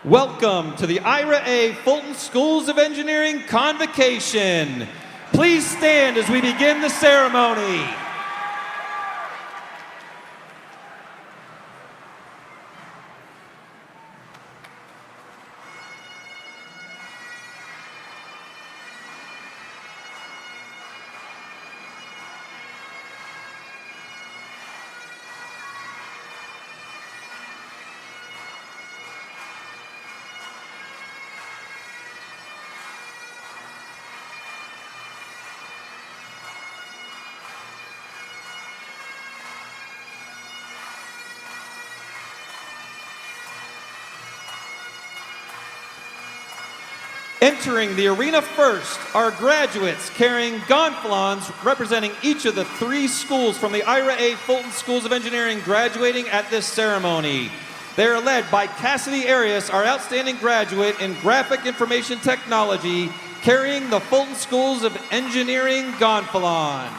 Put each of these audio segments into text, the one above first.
Welcome to the IRA Fulton Schools of Engineering Convocation. Please stand as we begin the ceremony. Entering the arena first are graduates carrying gonfalons representing each of the 3 schools from the IRA Fulton Schools of Engineering graduating at this ceremony. They are led by Cassidy Arias, our outstanding graduate in Graphic Information Technology, carrying the Fulton Schools of Engineering gonfalon.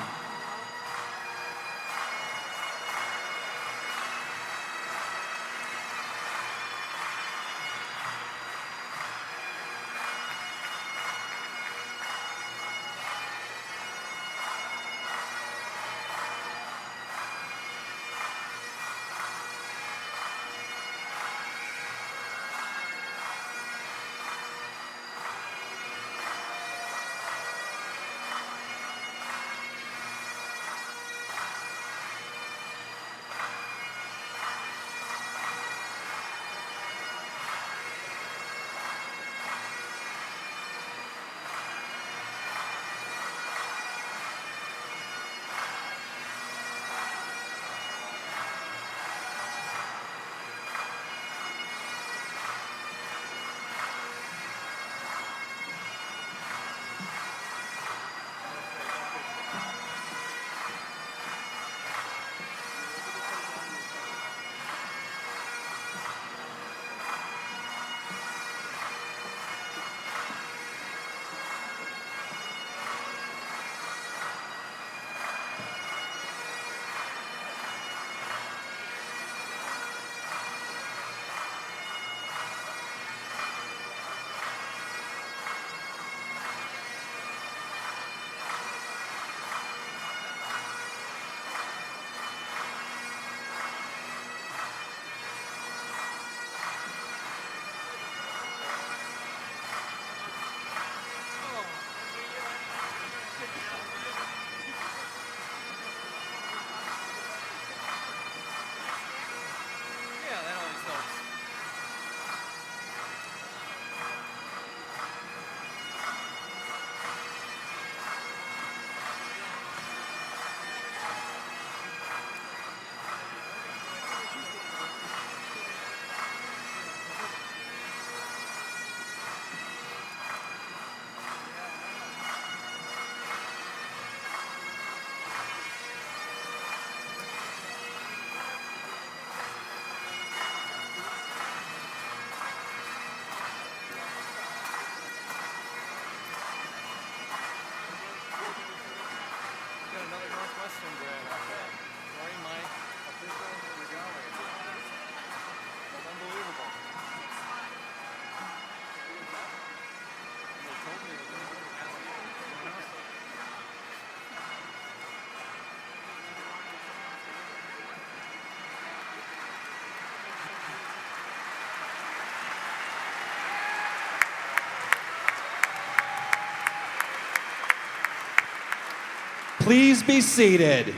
Please be seated.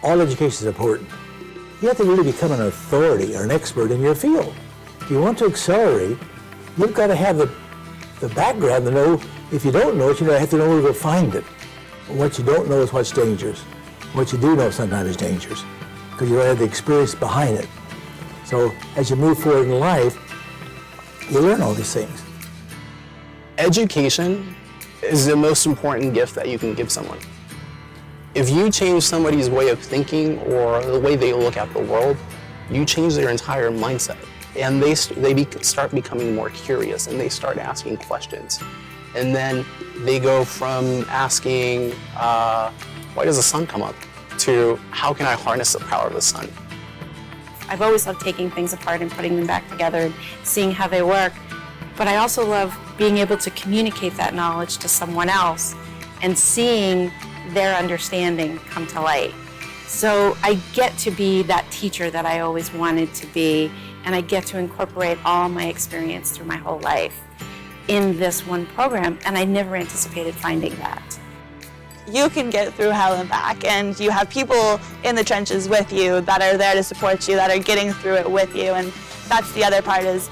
All education is important. You have to really become an authority or an expert in your field. If you want to accelerate, you've got to have the background to know. If you don't know it, you have to know where to go find it. What you don't know is what's dangerous. What you do know sometimes is dangerous because you don't have the experience behind it. So as you move forward in life, you learn all these things. Education is the most important gift that you can give someone. If you change somebody's way of thinking or the way they look at the world, you change their entire mindset. And they start becoming more curious, and they start asking questions. And then they go from asking, why does the sun come up, to how can I harness the power of the sun? I've always loved taking things apart and putting them back together and seeing how they work. But I also love being able to communicate that knowledge to someone else and seeing their understanding come to light. So I get to be that teacher that I always wanted to be, and I get to incorporate all my experience through my whole life in this one program, and I never anticipated finding that. You can get through hell and back, and you have people in the trenches with you that are there to support you, that are getting through it with you. And that's the other part, is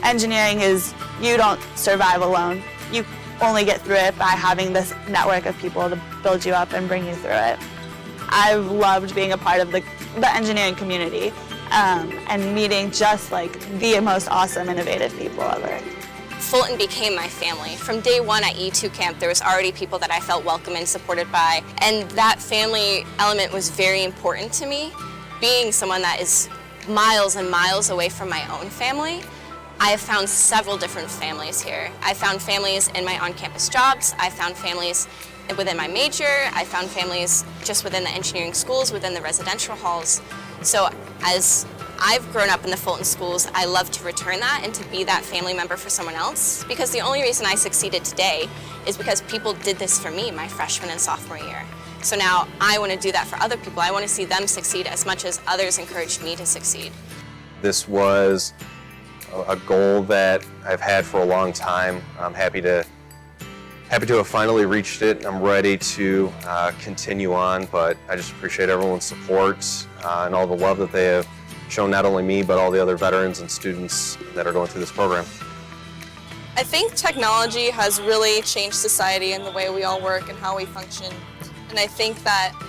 engineering is, you don't survive alone. You only get through it by having this network of people to build you up and bring you through it. I've loved being a part of the engineering community and meeting just like the most awesome, innovative people ever. Fulton became my family. From day one at E2 camp, there was already people that I felt welcome and supported by, and that family element was very important to me. Being someone that is miles and miles away from my own family, I have found several different families here. I found families in my on-campus jobs, I found families within my major, I found families just within the engineering schools, within the residential halls. So as I've grown up in the Fulton schools, I love to return that and to be that family member for someone else, because the only reason I succeeded today is because people did this for me my freshman and sophomore year. So now I want to do that for other people. I want to see them succeed as much as others encouraged me to succeed. This was a goal that I've had for a long time. I'm happy to have finally reached it. I'm ready to continue on, but I just appreciate everyone's support and all the love that they have shown, not only me, but all the other veterans and students that are going through this program. I think technology has really changed society and the way we all work and how we function. And I think that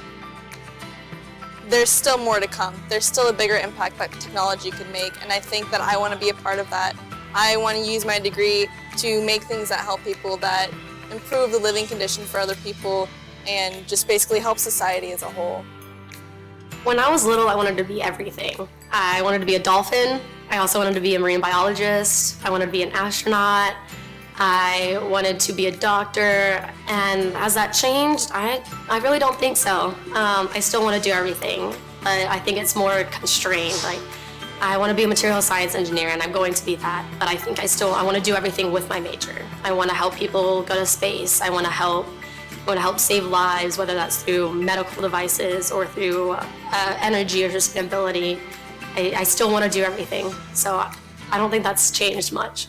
there's still more to come. There's still a bigger impact that technology could make, and I think that I want to be a part of that. I want to use my degree to make things that help people, that improve the living condition for other people, and just basically help society as a whole. When I was little, I wanted to be everything. I wanted to be a dolphin. I also wanted to be a marine biologist. I wanted to be an astronaut. I wanted to be a doctor. And as that changed, I really don't think so. I still want to do everything, but I think it's more constrained. Like, I want to be a material science engineer, and I'm going to be that. But I think I want to do everything with my major. I want to help people go to space. I want to help save lives, whether that's through medical devices or through energy or sustainability. I still want to do everything, so I don't think that's changed much.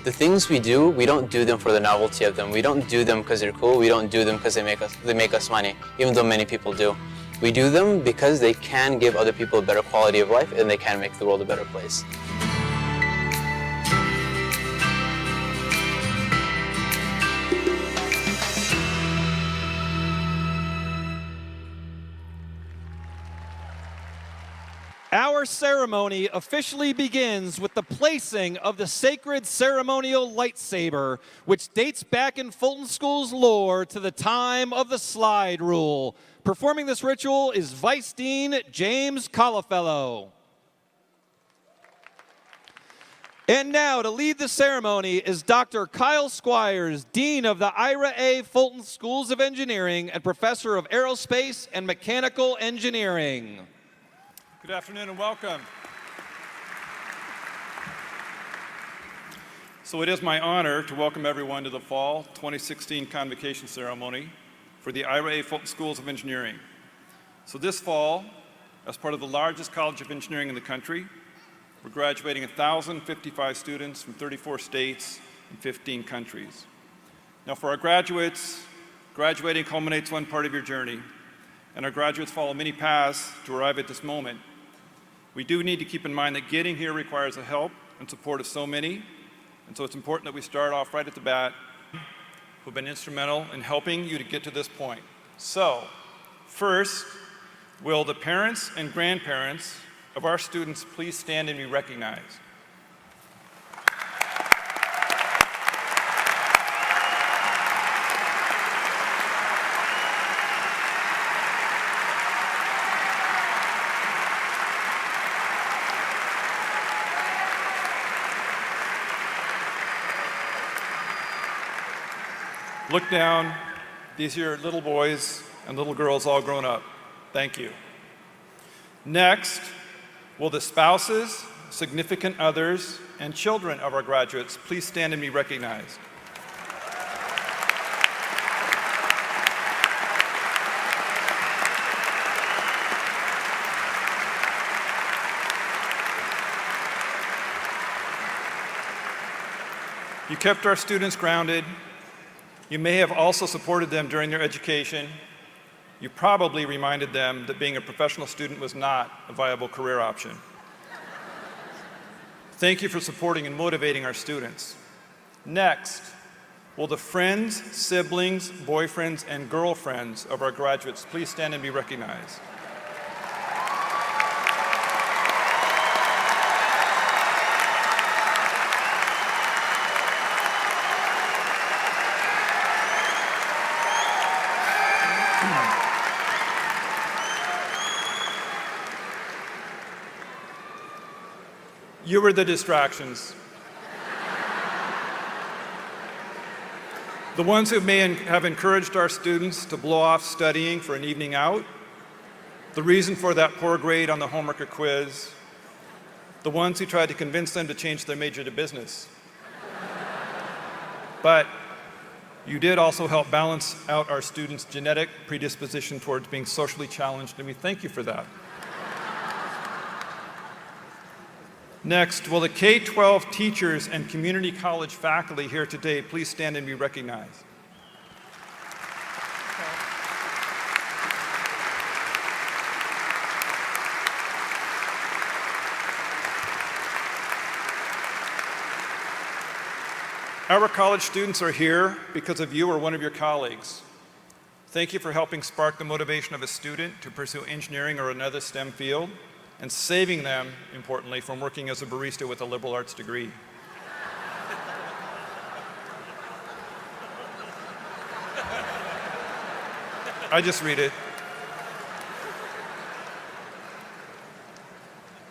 The things we do, we don't do them for the novelty of them. We don't do them because they're cool. We don't do them because they make us money, even though many people do. We do them because they can give other people a better quality of life, and they can make the world a better place. Our ceremony officially begins with the placing of the sacred ceremonial lightsaber, which dates back in Fulton School's lore to the time of the slide rule. Performing this ritual is Vice Dean James Colafello. And now to lead the ceremony is Dr. Kyle Squires, Dean of the Ira A. Fulton Schools of Engineering and Professor of Aerospace and Mechanical Engineering. Good afternoon and welcome. So it is my honor to welcome everyone to the Fall 2016 Convocation Ceremony for the Ira A. Fulton Schools of Engineering. So this fall, as part of the largest college of engineering in the country, we're graduating 1,055 students from 34 states and 15 countries. Now for our graduates, graduating culminates one part of your journey, and our graduates follow many paths to arrive at this moment. We do need to keep in mind that getting here requires the help and support of so many, and so it's important that we start off right at the bat who've been instrumental in helping you to get to this point. So, first, will the parents and grandparents of our students please stand and be recognized? Look down. These are your little boys and little girls all grown up. Thank you. Next, will the spouses, significant others, and children of our graduates please stand and be recognized? You kept our students grounded. You may have also supported them during their education. You probably reminded them that being a professional student was not a viable career option. Thank you for supporting and motivating our students. Next, will the friends, siblings, boyfriends, and girlfriends of our graduates please stand and be recognized? You were the distractions. The ones who may have encouraged our students to blow off studying for an evening out, the reason for that poor grade on the homework or quiz, the ones who tried to convince them to change their major to business. But you did also help balance out our students' genetic predisposition towards being socially challenged, and we thank you for that. Next, will the K-12 teachers and community college faculty here today please stand and be recognized? Our college students are here because of you or one of your colleagues. Thank you for helping spark the motivation of a student to pursue engineering or another STEM field, and saving them, importantly, from working as a barista with a liberal arts degree. I just read it.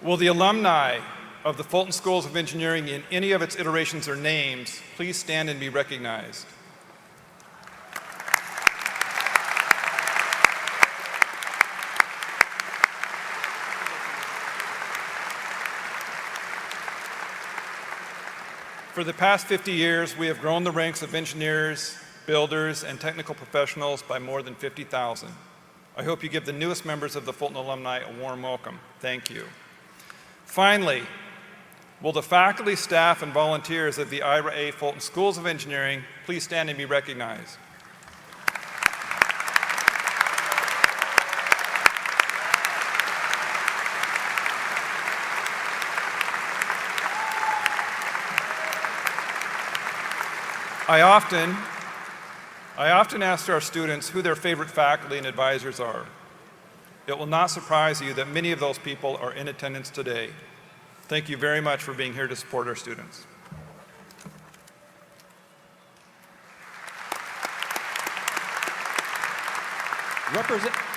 Will the alumni of the Fulton Schools of Engineering in any of its iterations or names please stand and be recognized? For the past 50 years, we have grown the ranks of engineers, builders, and technical professionals by more than 50,000. I hope you give the newest members of the Fulton alumni a warm welcome. Thank you. Finally, will the faculty, staff, and volunteers of the IRA Fulton Schools of Engineering please stand and be recognized? I often ask our students who their favorite faculty and advisors are. It will not surprise you that many of those people are in attendance today. Thank you very much for being here to support our students.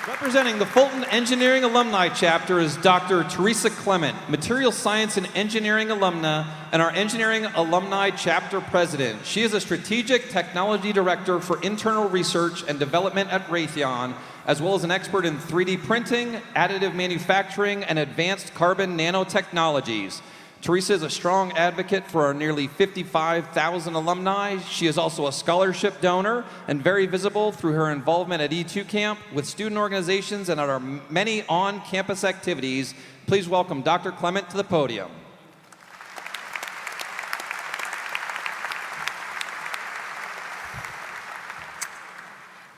Representing the Fulton Engineering Alumni Chapter is Dr. Teresa Clement, Material Science and Engineering alumna and our Engineering Alumni Chapter President. She is a Strategic Technology Director for Internal Research and Development at Raytheon, as well as an expert in 3D printing, additive manufacturing, and advanced carbon nanotechnologies. Teresa is a strong advocate for our nearly 55,000 alumni. She is also a scholarship donor and very visible through her involvement at E2 Camp with student organizations and at our many on-campus activities. Please welcome Dr. Clement to the podium.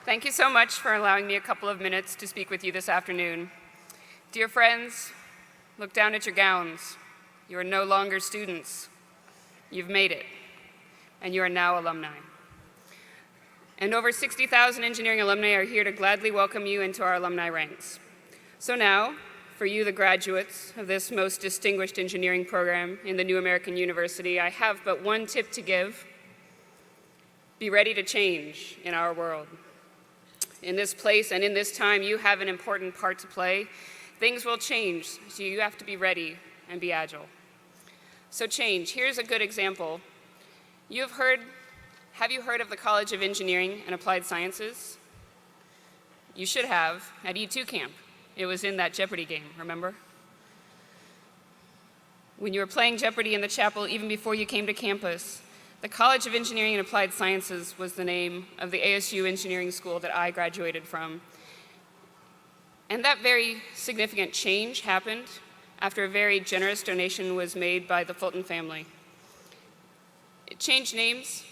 Thank you so much for allowing me a couple of minutes to speak with you this afternoon. Dear friends, look down at your gowns. You are no longer students. You've made it, and you are now alumni. And over 60,000 engineering alumni are here to gladly welcome you into our alumni ranks. So now, for you, the graduates of this most distinguished engineering program in the New American University, I have but one tip to give. Be ready to change in our world. In this place and in this time, you have an important part to play. Things will change, so you have to be ready and be agile. So change. Here's a good example. Have you heard of the College of Engineering and Applied Sciences? You should have at E2 camp. It was in that Jeopardy game, remember? When you were playing Jeopardy in the chapel, even before you came to campus, the College of Engineering and Applied Sciences was the name of the ASU engineering school that I graduated from. And that very significant change happened after a very generous donation was made by the Fulton family. It changed names,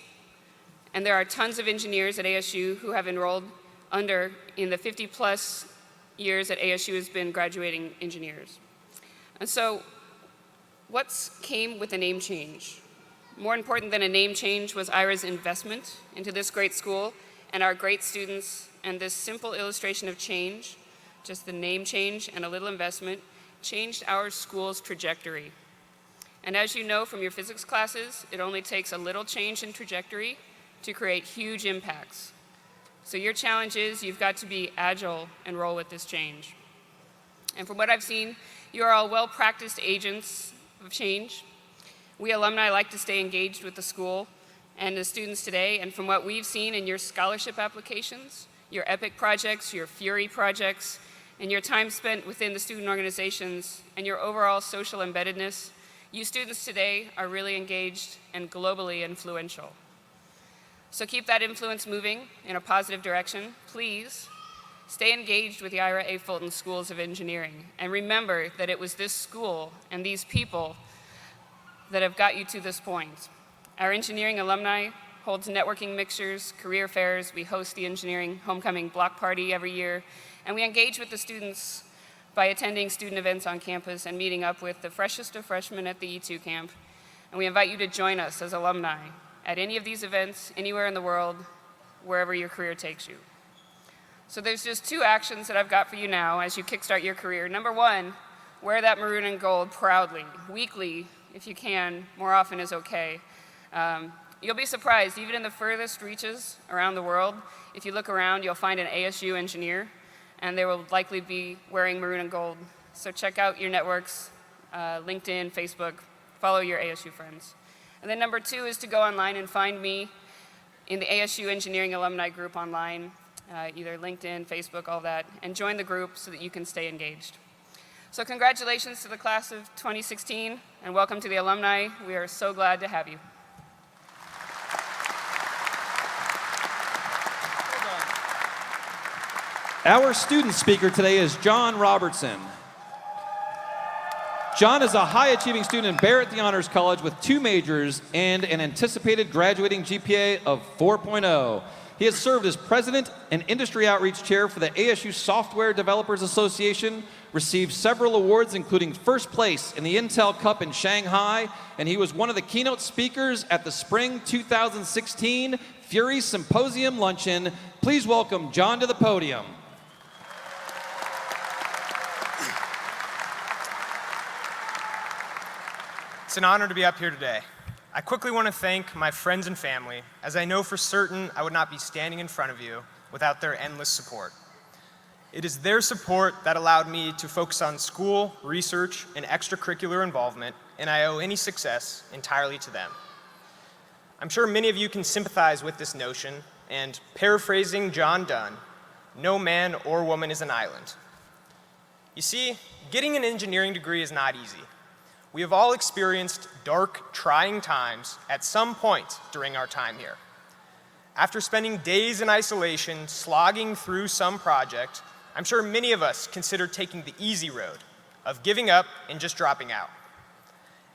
and there are tons of engineers at ASU who have enrolled in the 50-plus years that ASU has been graduating engineers. And so, what came with the name change? More important than a name change was IRA's investment into this great school and our great students, and this simple illustration of change, just the name change and a little investment, changed our school's trajectory. And as you know from your physics classes, it only takes a little change in trajectory to create huge impacts. So your challenge is you've got to be agile and roll with this change. And from what I've seen, you are all well-practiced agents of change. We alumni like to stay engaged with the school and the students today, and from what we've seen in your scholarship applications, your EPIC projects, your Fury projects, and your time spent within the student organizations, and your overall social embeddedness, you students today are really engaged and globally influential. So keep that influence moving in a positive direction. Please stay engaged with the Ira A. Fulton Schools of Engineering, and remember that it was this school and these people that have got you to this point. Our engineering alumni holds networking mixers, career fairs. We host the engineering homecoming block party every year, and we engage with the students by attending student events on campus and meeting up with the freshest of freshmen at the E2 camp. And we invite you to join us as alumni at any of these events, anywhere in the world, wherever your career takes you. So there's just two actions that I've got for you now as you kickstart your career. Number one, wear that maroon and gold proudly, weekly, if you can. More often is okay. You'll be surprised, even in the furthest reaches around the world, if you look around, you'll find an ASU engineer, and they will likely be wearing maroon and gold. So check out your networks, LinkedIn, Facebook, follow your ASU friends. And then number two is to go online and find me in the ASU Engineering Alumni Group online, either LinkedIn, Facebook, all that, and join the group so that you can stay engaged. So congratulations to the class of 2016, and welcome to the alumni. We are so glad to have you. Our student speaker today is John Robertson. John is a high-achieving student in Barrett the Honors College with 2 majors and an anticipated graduating GPA of 4.0. He has served as president and industry outreach chair for the ASU Software Developers Association, received several awards, including first place in the Intel Cup in Shanghai, and he was one of the keynote speakers at the Spring 2016 Fury Symposium Luncheon. Please welcome John to the podium. It's an honor to be up here today. I quickly want to thank my friends and family, as I know for certain I would not be standing in front of you without their endless support. It is their support that allowed me to focus on school, research, and extracurricular involvement, and I owe any success entirely to them. I'm sure many of you can sympathize with this notion, and paraphrasing John Donne, no man or woman is an island. You see, getting an engineering degree is not easy. We have all experienced dark, trying times at some point during our time here. After spending days in isolation, slogging through some project, I'm sure many of us considered taking the easy road of giving up and just dropping out.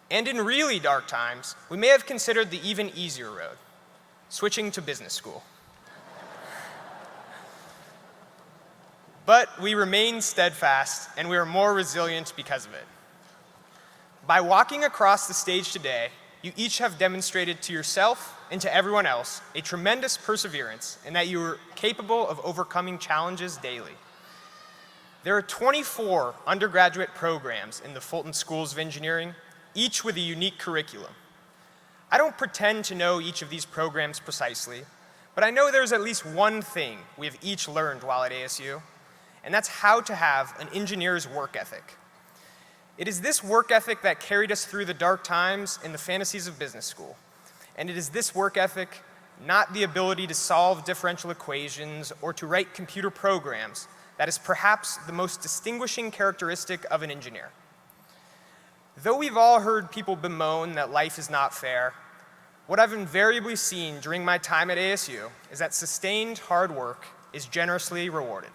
And in really dark times, we may have considered the even easier road, switching to business school. But we remain steadfast, and we are more resilient because of it. By walking across the stage today, you each have demonstrated to yourself and to everyone else a tremendous perseverance and that you are capable of overcoming challenges daily. There are 24 undergraduate programs in the Fulton Schools of Engineering, each with a unique curriculum. I don't pretend to know each of these programs precisely, but I know there's at least one thing we have each learned while at ASU, and that's how to have an engineer's work ethic. It is this work ethic that carried us through the dark times in the fantasies of business school. And it is this work ethic, not the ability to solve differential equations or to write computer programs, that is perhaps the most distinguishing characteristic of an engineer. Though we've all heard people bemoan that life is not fair, what I've invariably seen during my time at ASU is that sustained hard work is generously rewarded.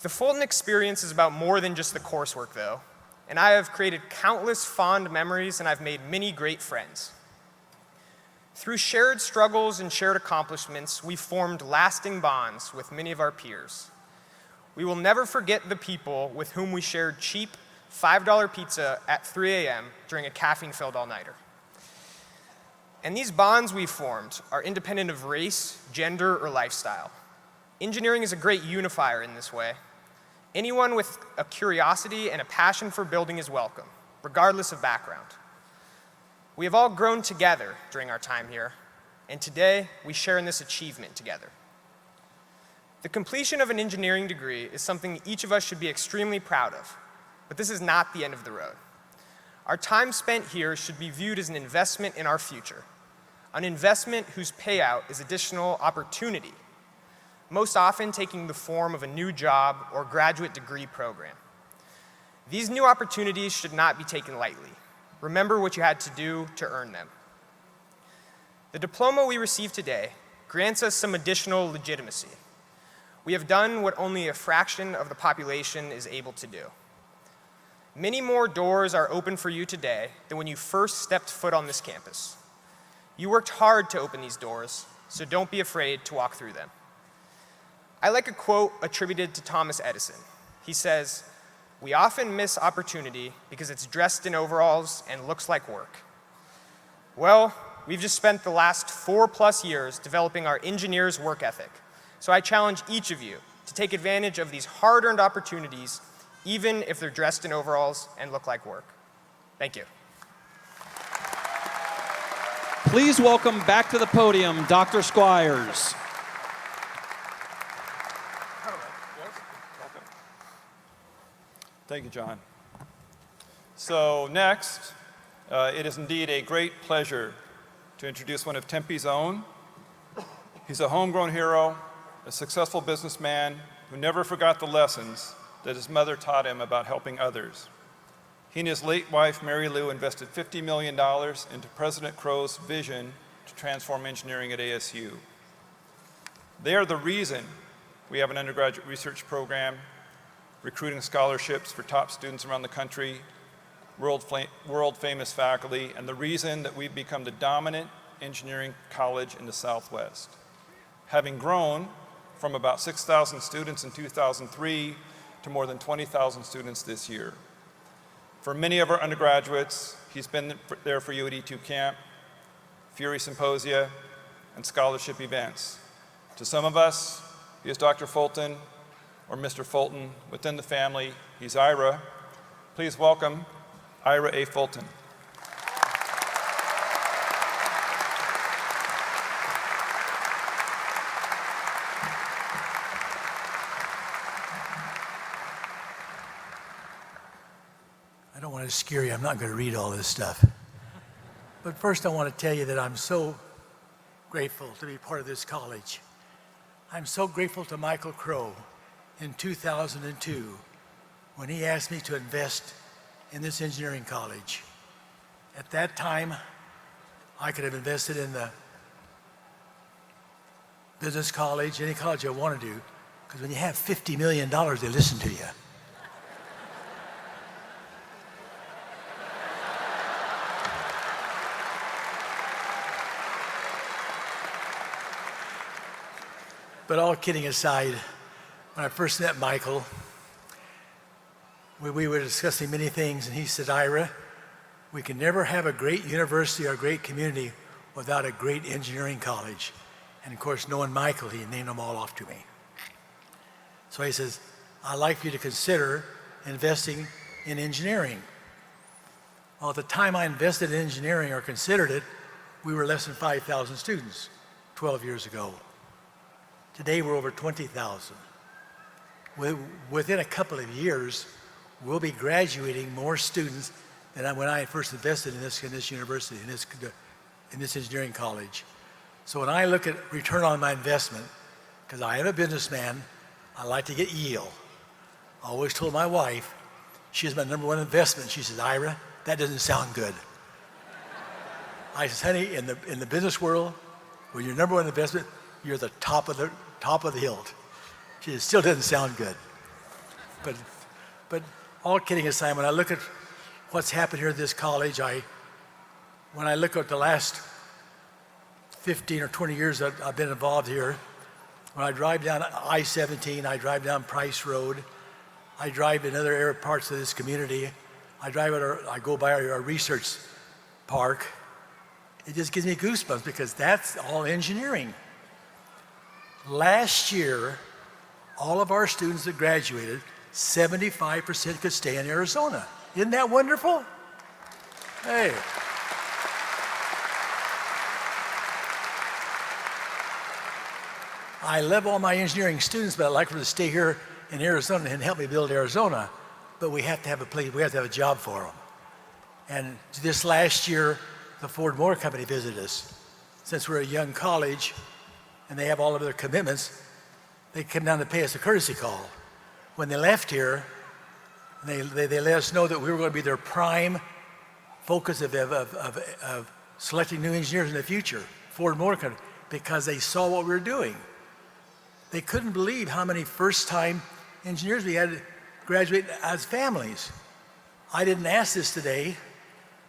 The Fulton experience is about more than just the coursework, though, and I have created countless fond memories and I've made many great friends. Through shared struggles and shared accomplishments, we've formed lasting bonds with many of our peers. We will never forget the people with whom we shared cheap $5 pizza at 3 a.m. during a caffeine-filled all-nighter. And these bonds we've formed are independent of race, gender, or lifestyle. Engineering is a great unifier in this way. Anyone with a curiosity and a passion for building is welcome, regardless of background. We have all grown together during our time here, and today we share in this achievement together. The completion of an engineering degree is something each of us should be extremely proud of, but this is not the end of the road. Our time spent here should be viewed as an investment in our future, an investment whose payout is additional opportunity, most often taking the form of a new job or graduate degree program. These new opportunities should not be taken lightly. Remember what you had to do to earn them. The diploma we receive today grants us some additional legitimacy. We have done what only a fraction of the population is able to do. Many more doors are open for you today than when you first stepped foot on this campus. You worked hard to open these doors, so don't be afraid to walk through them. I like a quote attributed to Thomas Edison. He says, "We often miss opportunity because it's dressed in overalls and looks like work." Well, we've just spent the last 4+ years developing our engineers' work ethic. So I challenge each of you to take advantage of these hard-earned opportunities, even if they're dressed in overalls and look like work. Thank you. Please welcome back to the podium, Dr. Squires. Thank you, John. So next, it is indeed a great pleasure to introduce one of Tempe's own. He's a homegrown hero, a successful businessman who never forgot the lessons that his mother taught him about helping others. He and his late wife, Mary Lou, invested $50 million into President Crow's vision to transform engineering at ASU. They are the reason we have an undergraduate research program, recruiting scholarships for top students around the country, world-famous faculty, and the reason that we've become the dominant engineering college in the Southwest. Having grown from about 6,000 students in 2003 to more than 20,000 students this year. For many of our undergraduates, he's been there for you at E2 Camp, Fury Symposia, and scholarship events. To some of us, he is Dr. Fulton, or Mr. Fulton. Within the family, he's Ira. Please welcome Ira A. Fulton. I don't want to scare you. I'm not going to read all this stuff. But first, I want to tell you that I'm so grateful to be part of this college. I'm so grateful to Michael Crow in 2002 when he asked me to invest in this engineering college. At that time, I could have invested in the business college, any college I wanted to, because when you have $50 million, they listen to you. But all kidding aside, when I first met Michael, we were discussing many things, and he said, "Ira, we can never have a great university or a great community without a great engineering college." And of course, knowing Michael, he named them all off to me. So he says, I'd like for you to consider investing in engineering. Well, at the time I invested in engineering or considered it, we were less than 5,000 students 12 years ago. Today we're over 20,000. Within a couple of years, we'll be graduating more students than when I first invested in this university, in this engineering college. So when I look at return on my investment, because I am a businessman, I like to get yield. I always told my wife, she's my number one investment. She says, Ira, that doesn't sound good. I said, honey, in the business world, when you're number one investment, you're the top of the hill. She said, it still doesn't sound good. But all kidding aside, when I look at what's happened here at this college, when I look at the last 15 or 20 years that I've been involved here, when I drive down I-17, I drive down Price Road, I drive in other area parts of this community, I go by our research park, it just gives me goosebumps because that's all engineering. Last year, all of our students that graduated, 75% could stay in Arizona. Isn't that wonderful? Hey. I love all my engineering students, but I'd like for them to stay here in Arizona and help me build Arizona. But we have to have a place, we have to have a job for them. And this last year, the Ford Motor Company visited us. Since we're a young college and they have all of their commitments, they came down to pay us a courtesy call. When they left here, they let us know that we were going to be their prime focus of selecting new engineers in the future, Ford Motor Company, because they saw what we were doing. They couldn't believe how many first-time engineers we had graduate as families. I didn't ask this today,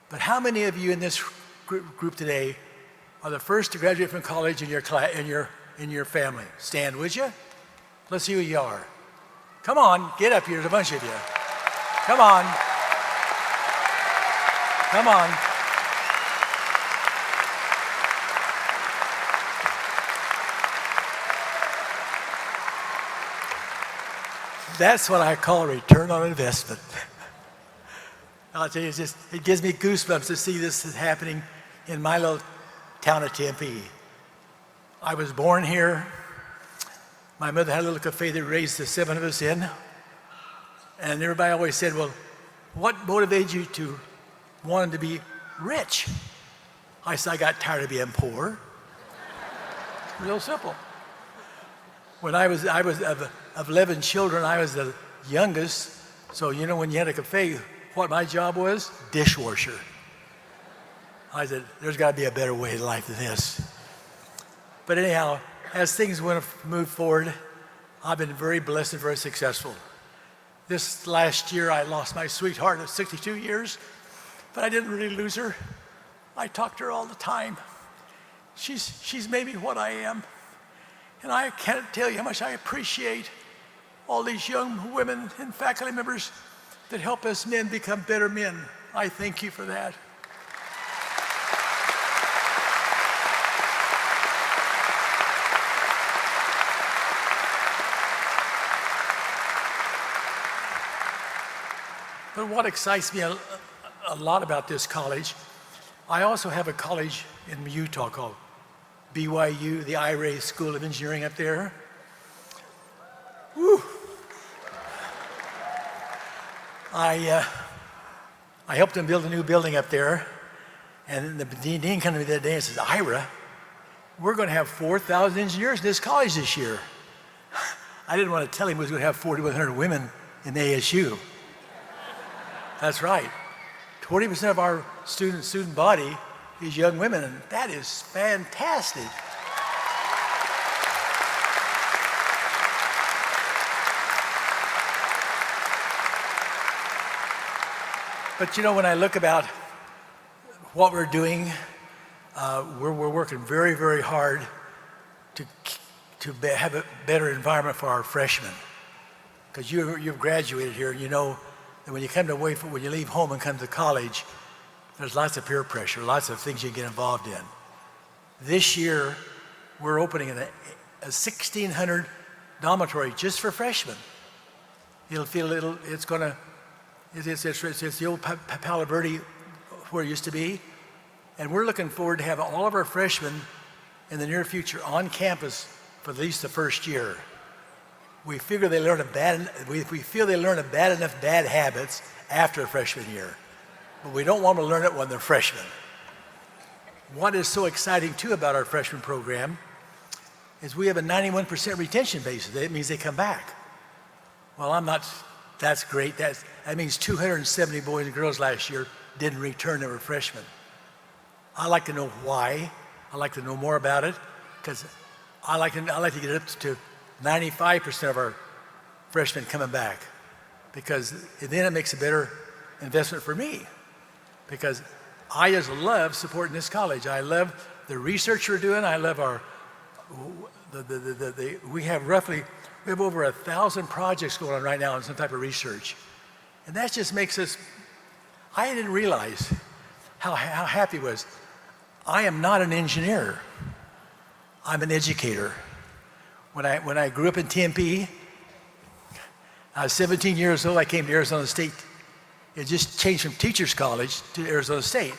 but how many of you in this group today are the first to graduate from college in your family? Stand, would you? Let's see who you are. Come on, get up here. There's a bunch of you. Come on. Come on. That's what I call return on investment. I'll tell you, it gives me goosebumps to see this happening in my little town of Tempe. I was born here. My mother had a little cafe that raised the 7 of us in. And everybody always said, well, what motivated you to want to be rich? I said, I got tired of being poor. Real simple. When I was of 11 children, I was the youngest. So, you know, when you had a cafe, what my job was? Dishwasher. I said, there's got to be a better way in life than this. But anyhow, as things moved forward, I've been very blessed and very successful. This last year, I lost my sweetheart at 62 years, but I didn't really lose her. I talk to her all the time. She's made me what I am. And I can't tell you how much I appreciate all these young women and faculty members that help us men become better men. I thank you for that. But what excites me a lot about this college, I also have a college in Utah called BYU, the IRA School of Engineering up there. Woo. I helped them build a new building up there, and the dean came to me that day and says, Ira, we're going to have 4,000 engineers in this college this year. I didn't want to tell him we was going to have 4,100 women in the ASU. That's right. 20% of our student body is young women, and that is fantastic. But you know, when I look about what we're doing, we're working very, very hard to have a better environment for our freshmen. Because you've graduated here, and you know that when you come to when you leave home and come to college, there's lots of peer pressure, lots of things you get involved in. This year, we're opening a 1,600 dormitory just for freshmen. It'll feel a little, it's the old Palo Verde where it used to be. And we're looking forward to having all of our freshmen in the near future on campus for at least the first year. We figure they learn we feel they learn enough bad habits after a freshman year, but we don't want them to learn it when they're freshmen. What is so exciting too about our freshman program is we have a 91% retention basis. That means they come back. Well, that's great. That means 270 boys and girls last year didn't return that were freshmen. I like to know why. I like to know more about it, because I like to get it up to 95% of our freshmen coming back, because then it makes a better investment for me, because I just love supporting this college. I love the research we're doing. I love we have over 1,000 projects going on right now in some type of research. And that just makes us, I didn't realize how happy it was. I am not an engineer. I'm an educator. When I grew up in Tempe, I was 17 years old. I came to Arizona State. It just changed from teacher's college to Arizona State.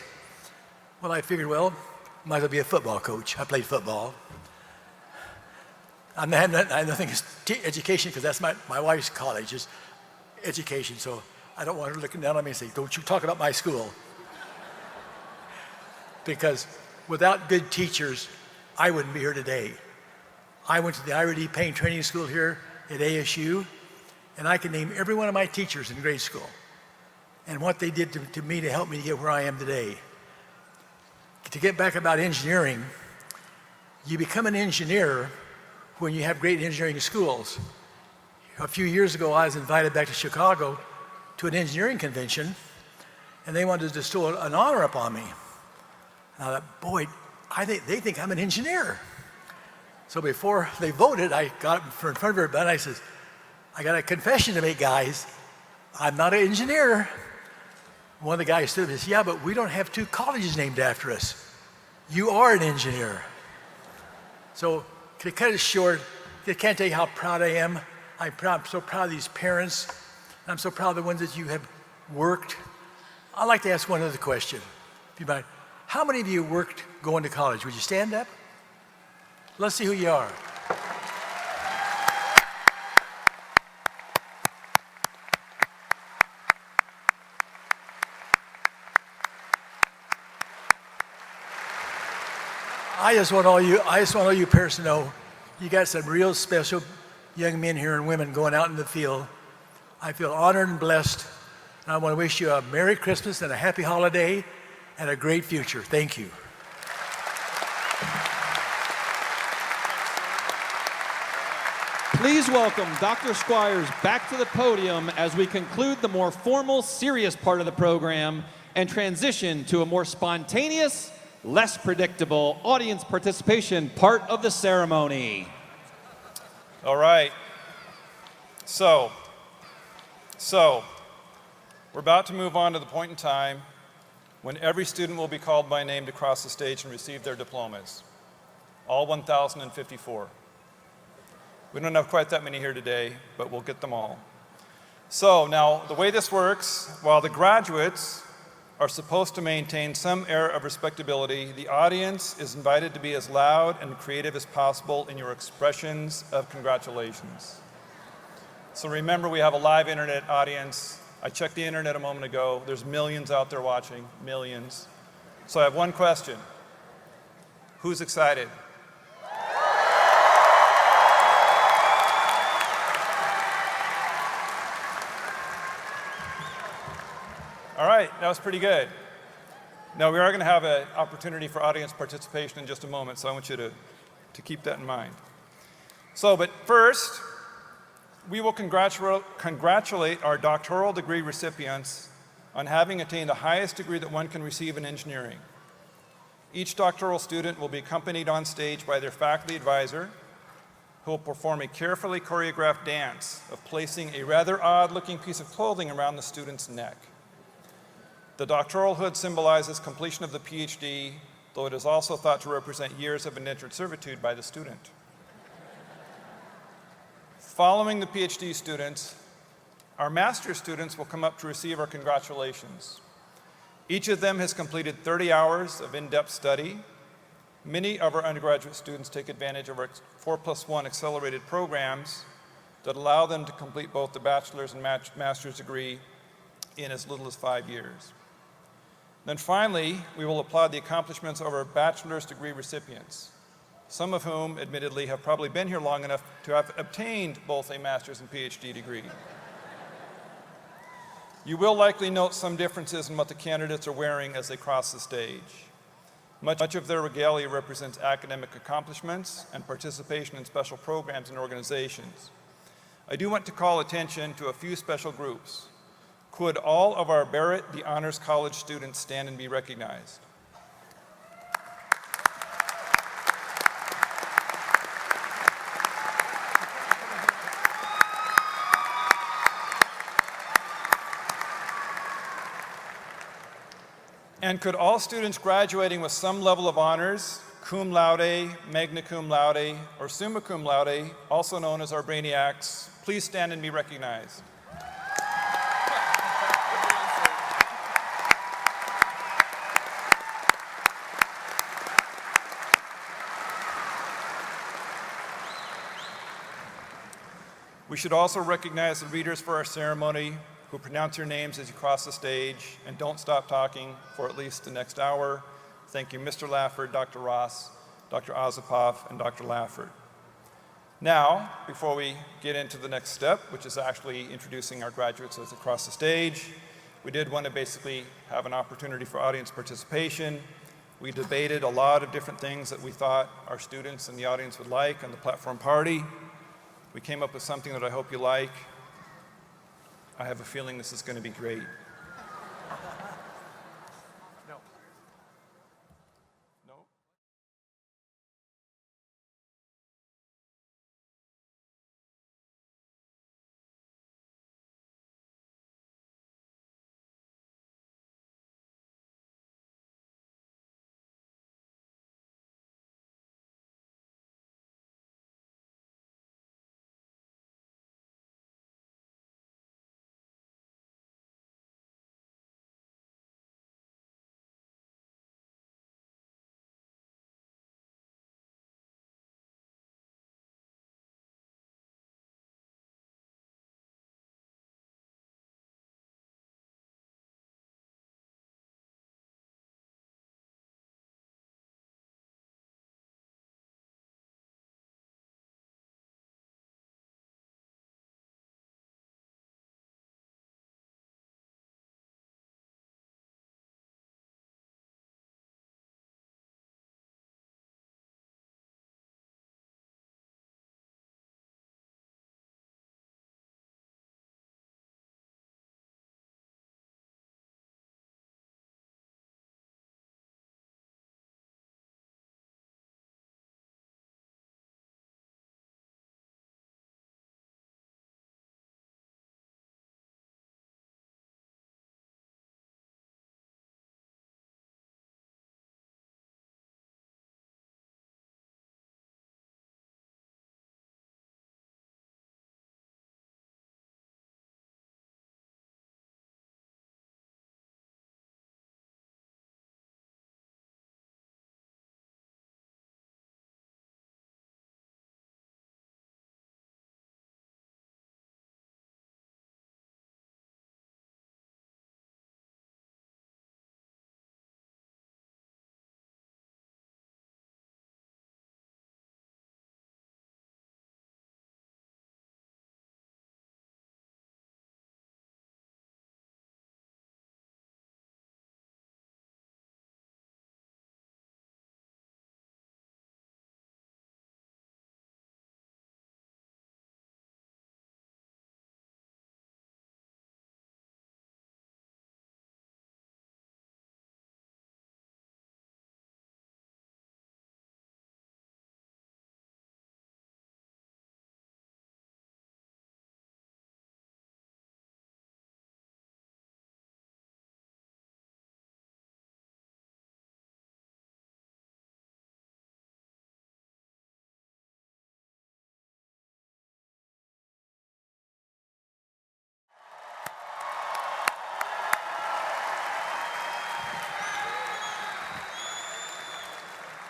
Well, I figured, well, might as well be a football coach. I played football. I have nothing against education, because that's my wife's college is education. So I don't want her looking down on me and say, don't you talk about my school. Because without good teachers, I wouldn't be here today. I went to the Ira D. Payne Training School here at ASU, and I can name every one of my teachers in grade school and what they did to me to help me to get where I am today. To get back about engineering, you become an engineer when you have great engineering schools. A few years ago, I was invited back to Chicago to an engineering convention, and they wanted to bestow an honor upon me. And I thought, boy, they think I'm an engineer. So before they voted, I got up in front of everybody, and I said, I got a confession to make, guys. I'm not an engineer. One of the guys stood up and said, yeah, but we don't have 2 colleges named after us. You are an engineer. So to cut it short, I can't tell you how proud I am. I'm so proud of these parents. I'm so proud of the ones that you have worked. I'd like to ask one other question, if you mind. How many of you worked going to college? Would you stand up? Let's see who you are. I just want all you parents to know, you got some real special young men here and women going out in the field. I feel honored and blessed, and I want to wish you a Merry Christmas and a Happy Holiday and a great future. Thank you. Please welcome Dr. Squires back to the podium as we conclude the more formal, serious part of the program and transition to a more spontaneous, less predictable audience participation part of the ceremony. All right. So we're about to move on to the point in time when every student will be called by name to cross the stage and receive their diplomas. All 1,054. We don't have quite that many here today, but we'll get them all. So now, the way this works, while the graduates are supposed to maintain some air of respectability, the audience is invited to be as loud and creative as possible in your expressions of congratulations. So remember, we have a live internet audience. I checked the internet a moment ago. There's millions out there watching, millions. So I have one question. Who's excited? All right, that was pretty good. Now, we are going to have an opportunity for audience participation in just a moment, so I want you to keep that in mind. So, but first, we will congratulate our doctoral degree recipients on having attained the highest degree that one can receive in engineering. Each doctoral student will be accompanied on stage by their faculty advisor, who will perform a carefully choreographed dance of placing a rather odd-looking piece of clothing around the student's neck. The doctoral hood symbolizes completion of the PhD, though it is also thought to represent years of indentured servitude by the student. Following the PhD students, Our master's students will come up to receive our congratulations. Each of them has completed 30 hours of in-depth study. Many of our undergraduate students take advantage of our 4+1 accelerated programs that allow them to complete both the bachelor's and master's degree in as little as 5 years. Then finally, we will applaud the accomplishments of our bachelor's degree recipients, some of whom, admittedly, have probably been here long enough to have obtained both a master's and PhD degree. You will likely note some differences in what the candidates are wearing as they cross the stage. Much of their regalia represents academic accomplishments and participation in special programs and organizations. I do want to call attention to a few special groups. Could all of our Barrett the Honors College students stand and be recognized? And could all students graduating with some level of honors, cum laude, magna cum laude, or summa cum laude, also known as our brainiacs, please stand and be recognized? We should also recognize the readers for our ceremony who pronounce your names as you cross the stage and don't stop talking for at least the next hour. Thank you, Mr. Lafford, Dr. Ross, Dr. Ozipoff, and Dr. Lafford. Now, before we get into the next step, which is actually introducing our graduates as they cross the stage, we did want to basically have an opportunity for audience participation. We debated a lot of different things that we thought our students and the audience would like on the platform party. We came up with something that I hope you like. I have a feeling this is going to be great.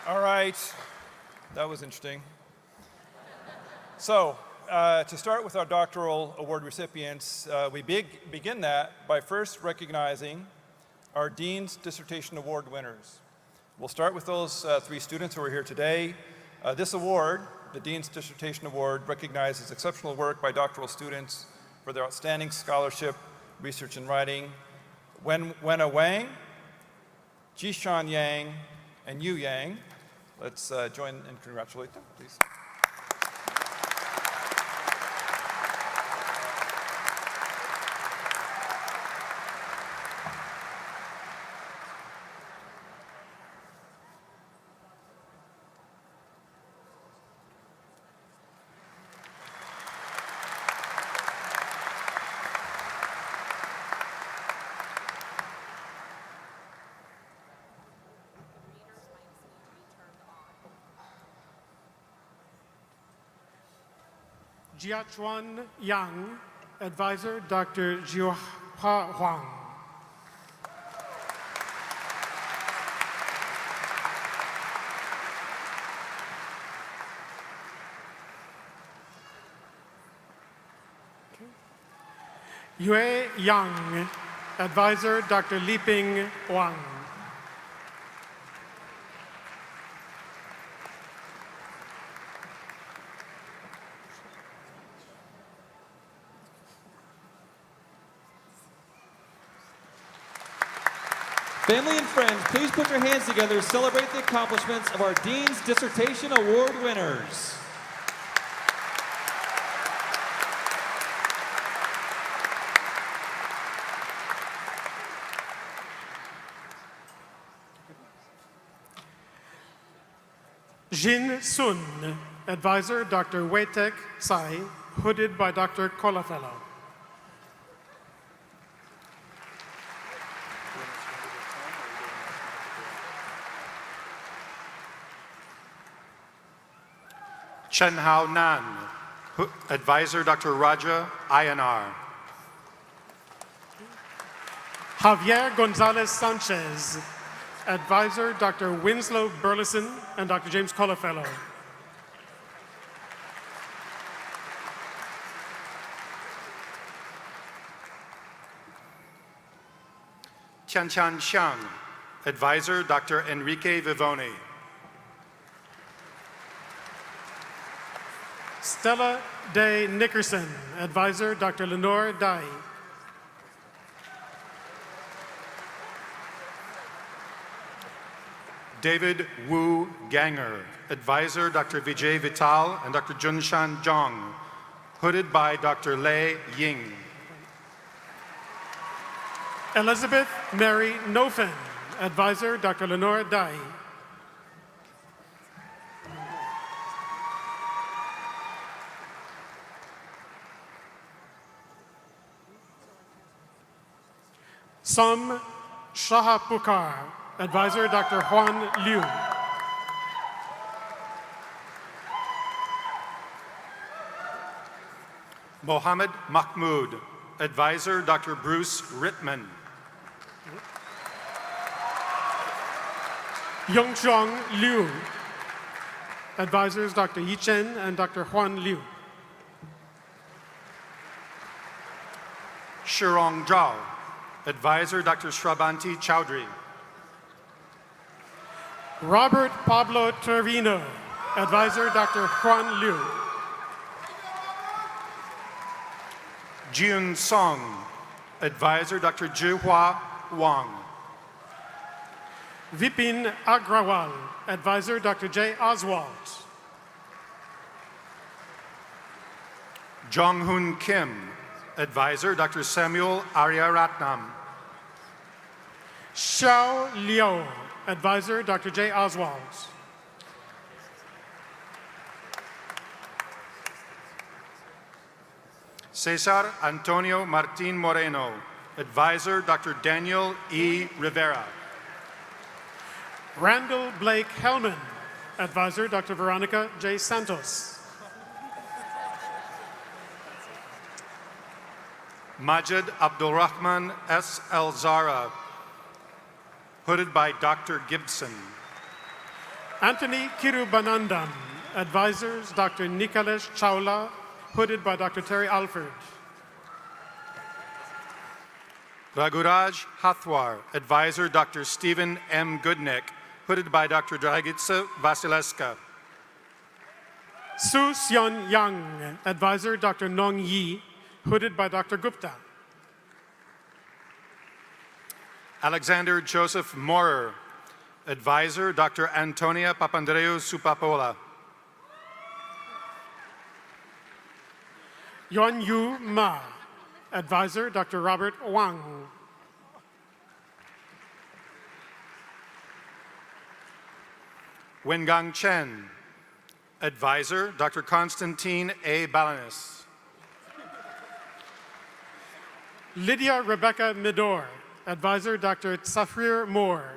All right, that was interesting. So, to start with our doctoral award recipients, we begin that by first recognizing our Dean's Dissertation Award winners. We'll start with those 3 students who are here today. This award, the Dean's Dissertation Award, recognizes exceptional work by doctoral students for their outstanding scholarship, research and writing. Wenna Wang, Jishan Yang, and Yu Yang. Let's join and congratulate them, please. Jiachuan Yang, advisor Dr. Jiuhua Huang. Yue Yang, advisor Dr. Liping Wang. Family and friends, please put your hands together to celebrate the accomplishments of our Dean's Dissertation Award winners. Jin Sun, advisor Dr. Weitek Tsai, hooded by Dr. Kolafellow. Chen Hao Nan, advisor Dr. Raja Ayanar. Javier Gonzalez Sanchez, advisor Dr. Winslow Burleson and Dr. James Kolafellow. Tian Xiang, advisor Dr. Enrique Vivoni. Stella Day Nickerson, advisor Dr. Lenore Dai. David Wu Ganger, advisor Dr. Vijay Vital and Dr. Junshan Zhang, hooded by Dr. Lei Ying. Elizabeth Mary Nofen, advisor Dr. Lenore Dai. Som Shahapukar, advisor Dr. Juan Liu. Mohammed Mahmoud, advisor Dr. Bruce Rittman. Yongchuang Liu, advisors Dr. Yi Chen and Dr. Juan Liu. Shirong Zhao, advisor Dr. Shrabanti Chowdhury. Robert Pablo Trevino, advisor Dr. Juan Liu. Jun Song, advisor Dr. Zhihua Wang. Vipin Agrawal, advisor Dr. J. Oswald. Jong-Hoon Kim, advisor Dr. Samuel Aryaratnam. Xiao Liu, advisor Dr. J. Oswald. Cesar Antonio Martin Moreno, advisor Dr. Daniel E. Rivera. Randall Blake Hellman, advisor Dr. Veronica J. Santos. Majid Abdulrahman S. El Zara, hooded by Dr. Gibson. Anthony Kirubanandam. Advisors, Dr. Nikalesh Chawla, hooded by Dr. Terry Alford. Raguraj Hathwar, advisor Dr. Stephen M. Goodnick, hooded by Dr. Dragica Vasileska. Su Sion Yang, advisor Dr. Nong Yi, hooded by Dr. Gupta. Alexander Joseph Morer, advisor Dr. Antonia Papandreou Supapola. Yuan Yu Ma, advisor Dr. Robert Wang. Wengang Chen, advisor Dr. Constantine A. Balanis. Lydia Rebecca Midor, advisor Dr. Safrir Moore.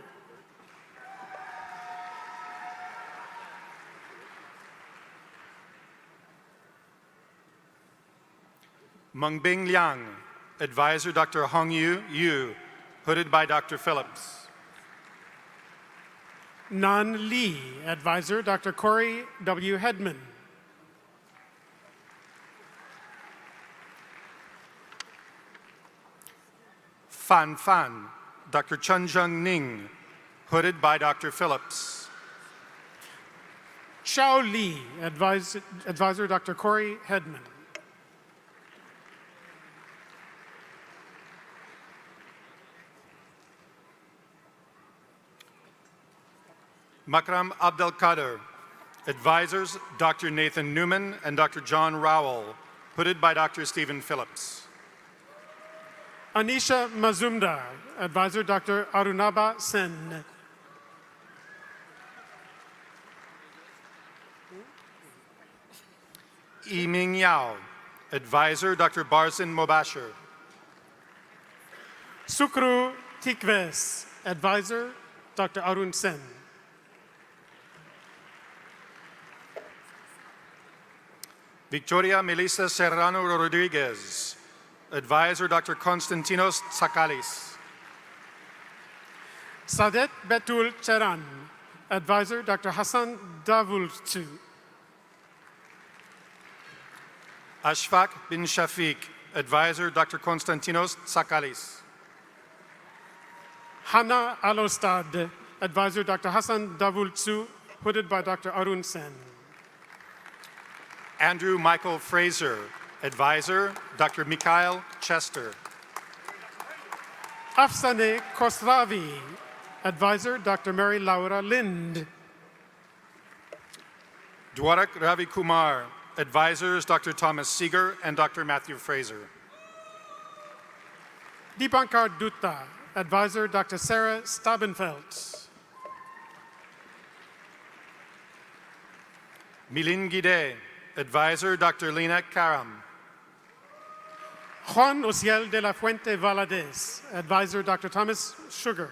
Mungbing Liang, advisor Dr. Hongyu Yu, hooded by Dr. Phillips. Nan Lee, advisor Dr. Corey W. Hedman. Fan Fan, Dr. Chun Jung Ning, hooded by Dr. Phillips. Chao Lee, advisor Dr. Corey Hedman. Makram Abdel Kader, advisors Dr. Nathan Newman and Dr. John Rowell, hooded by Dr. Stephen Phillips. Anisha Mazumdar, advisor Dr. Arunaba Sen. Yiming Yao, advisor Dr. Barzin Mobashir. Sukru Tikves, advisor Dr. Arun Sen. Victoria Melissa Serrano Rodriguez, advisor Dr. Konstantinos Tsakalis. Sadet Betul Cheran, advisor Dr. Hassan Davultu. Ashfaq bin Shafiq, advisor Dr. Konstantinos Tsakalis. Hana Alostad, advisor Dr. Hassan Davultu, hooded by Dr. Arun Sen. Andrew Michael Fraser, advisor Dr. Mikhail Chester. Afsane Khosravi, advisor Dr. Mary Laura Lind. Dwarak Ravi Kumar, advisors Dr. Thomas Seeger and Dr. Matthew Fraser. Deepankar Dutta, advisor Dr. Sarah Stabenfeld. Milin Gide, advisor Dr. Lena Karam. Juan Ociel de la Fuente Valadez, advisor Dr. Thomas Sugar.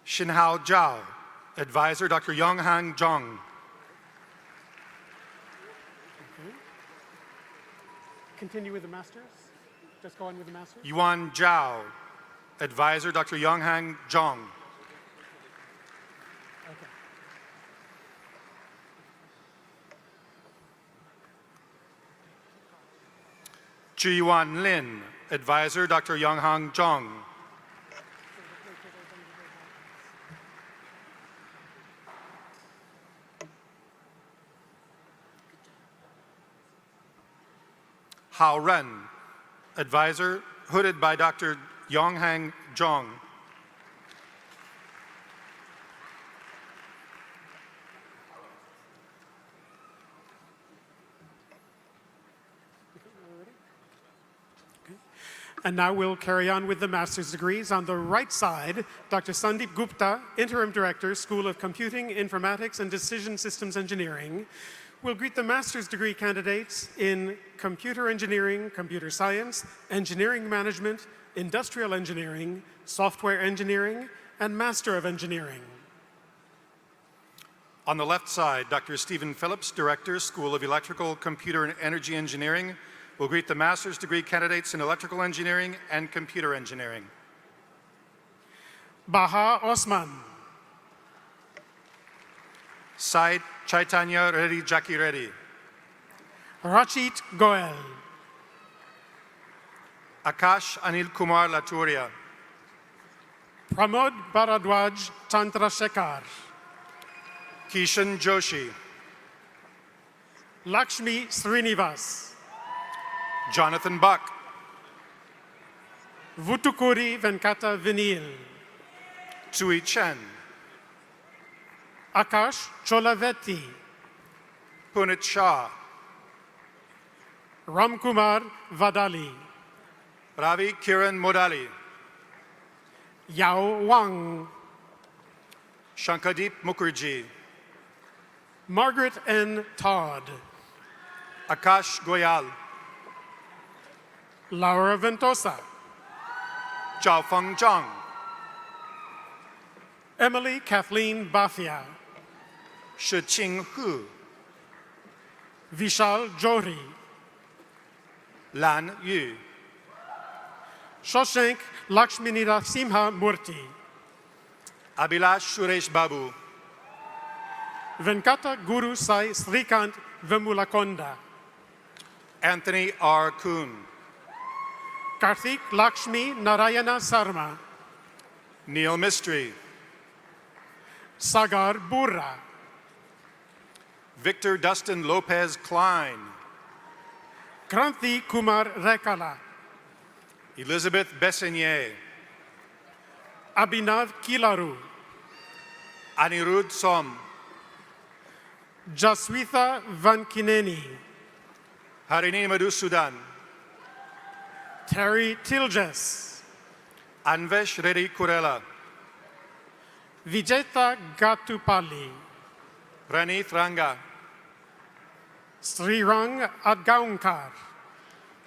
Shinhao Zhao, advisor Dr. Yonghang Zhong. Okay. Continue with the masters? Just go on with the masters? Yuan Zhao, advisor Dr. Yonghang Zhong. Okay. Chuyuan Lin, advisor Dr. Yonghang Zhong. Hao Ren, advisor, hooded by Dr. Yonghang Zhong. And now we'll carry on with the master's degrees. On the right side, Dr. Sandeep Gupta, Interim Director, School of Computing, Informatics, and Decision Systems Engineering, will greet the master's degree candidates in Computer Engineering, Computer Science, Engineering Management, Industrial Engineering, Software Engineering, and Master of Engineering. On the left side, Dr. Stephen Phillips, Director, School of Electrical, Computer, and Energy Engineering, We'll greet the master's degree candidates in electrical engineering and computer engineering. Baha Osman, Said Chaitanya Reddy Jackie Reddy. Rachit Goel, Akash Anil Kumar Laturia. Pramod Bharadwaj Chandrasekhar, Kishan Joshi. Lakshmi Srinivas, Jonathan Buck. Vutukuri Venkata Vinil, Tui Chen. Akash Cholavetti, Punit Shah. Ramkumar Vadali, Ravi Kiran Modali. Yao Wang, Shankadeep Mukherjee. Margaret N. Todd, Akash Goyal. Laura Ventosa, Zhao Feng Zhang. Emily Kathleen Bafia, Shiqing Hu. Vishal Johri, Lan Yu. Shoshank Lakshminira Simha Murthy, Abhilash Suresh Babu. Venkata Guru Sai Srikant Vemulakonda, Anthony R. Kuhn. Karthik Lakshmi Narayana Sarma, Neil Mistry. Sagar Burra, Victor Dustin Lopez Klein. Kranti Kumar Rekala, Elizabeth Bessenier. Abhinav Kilaru, Anirudh Som. Jaswitha Vankineni, Harini Madhusudan. Terry Tiljes, Anvesh Reddy Kurela. Vijeta Gatupalli, Ranith Ranga. Srirang Adgaunkar,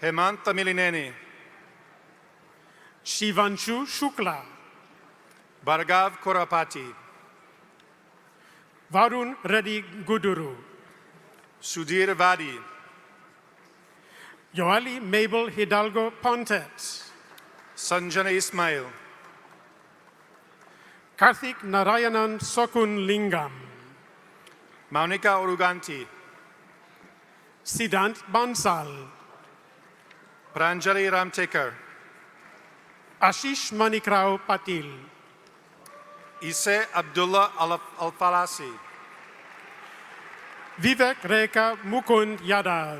Hemanta Milineni. Shivanshu Shukla, Bhargav Korapati. Varun Reddy Guduru, Sudhir Vadi. Yoali Mabel Hidalgo Pontet, Sanjana Ismail. Karthik Narayanan Sokun Lingam, Maunika Oruganti. Siddhant Bansal, Pranjali Ramtekar. Ashish Manikrao Patil, Ise Abdullah Al-Falasi. Vivek Rekha Mukund Yadav,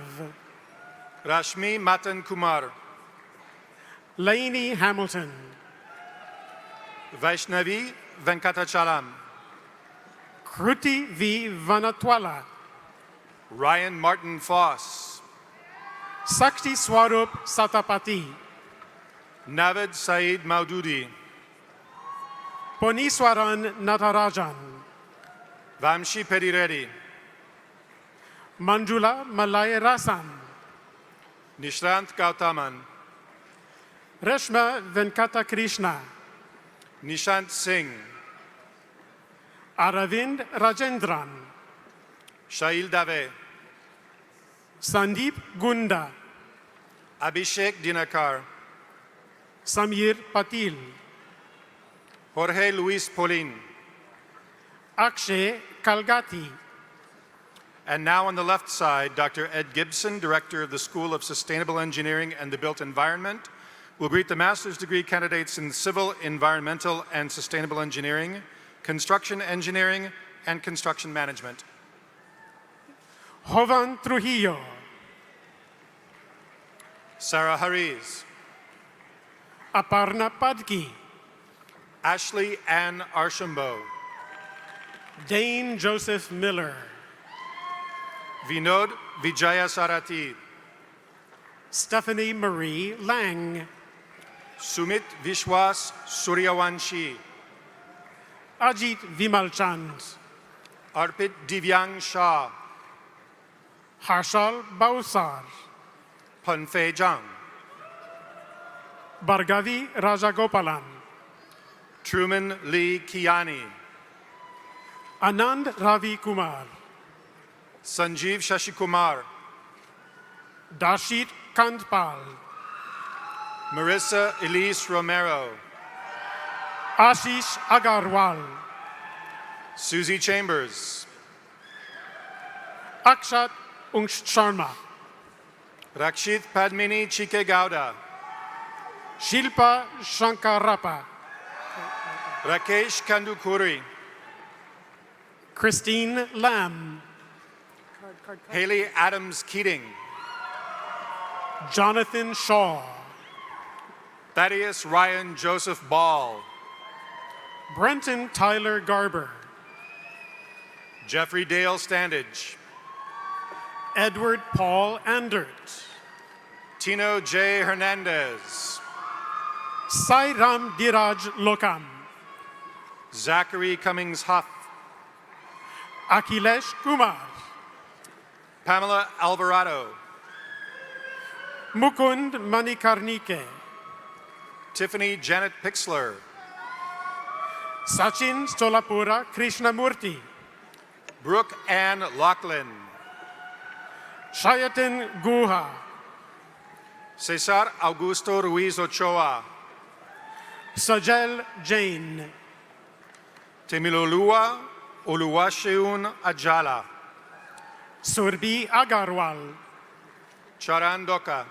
Rashmi Matan Kumar. Laini Hamilton, Vaishnavi Venkatachalam. Kruti V. Vanatwala, Ryan Martin Foss. Sakti Swarup Satapati, Navid Saeed Maududi. Poniswaran Natarajan, Vamshi Pedireddy. Manjula Malay Rasan, Nishrant Gautaman. Reshma Venkata Krishna, Nishant Singh. Aravind Rajendran, Shail Dave. Sandeep Gunda, Abhishek Dinakar. Samir Patil, Jorge Luis Polin. Akshay Kalgati, And now on the left side, Dr. Ed Gibson, Director of the School of Sustainable Engineering and the Built Environment, will greet the master's degree candidates in civil, environmental, and sustainable engineering, construction engineering, and construction management. Jovan Trujillo, Sarah Hariz. Aparna Padki, Ashley Ann Archambault. Dane Joseph Miller, Vinod Vijaya Sarati. Stephanie Marie Lang, Sumit Vishwas Suryawanshi. Ajit Vimalchand, Arpit Divyang Shah. Harshal Bausar, Panfei Jang. Bhargavi Rajagopalan, Truman Lee Kiani. Anand Ravi Kumar, Sanjeev Shashikumar. Darshit Kandpal, Marissa Elise Romero, Ashish Agarwal, Susie Chambers, Akshat Ungsh Sharma, Rakshit Padmini Chike Gowda, Shilpa Shankarappa, Rakesh Kandukuri, Christine Lam, Haley Adams Keating, Jonathan Shaw, Thaddeus Ryan Joseph Ball, Brenton Tyler Garber, Jeffrey Dale Standage, Edward Paul Andert, Tino J. Hernandez, Sairam Diraj Lokam, Zachary Cummings Huff, Akhilesh Kumar, Pamela Alvarado, Mukund Manikarnike, Tiffany Janet Pixler, Sachin Stolapura Krishnamurti, Brooke Ann Lachlan, Shayatin Guha, Cesar Augusto Ruiz Ochoa, Sajel Jain, Temilolua Oluwaseun Ajala, Surbi Agarwal, Charan Doka,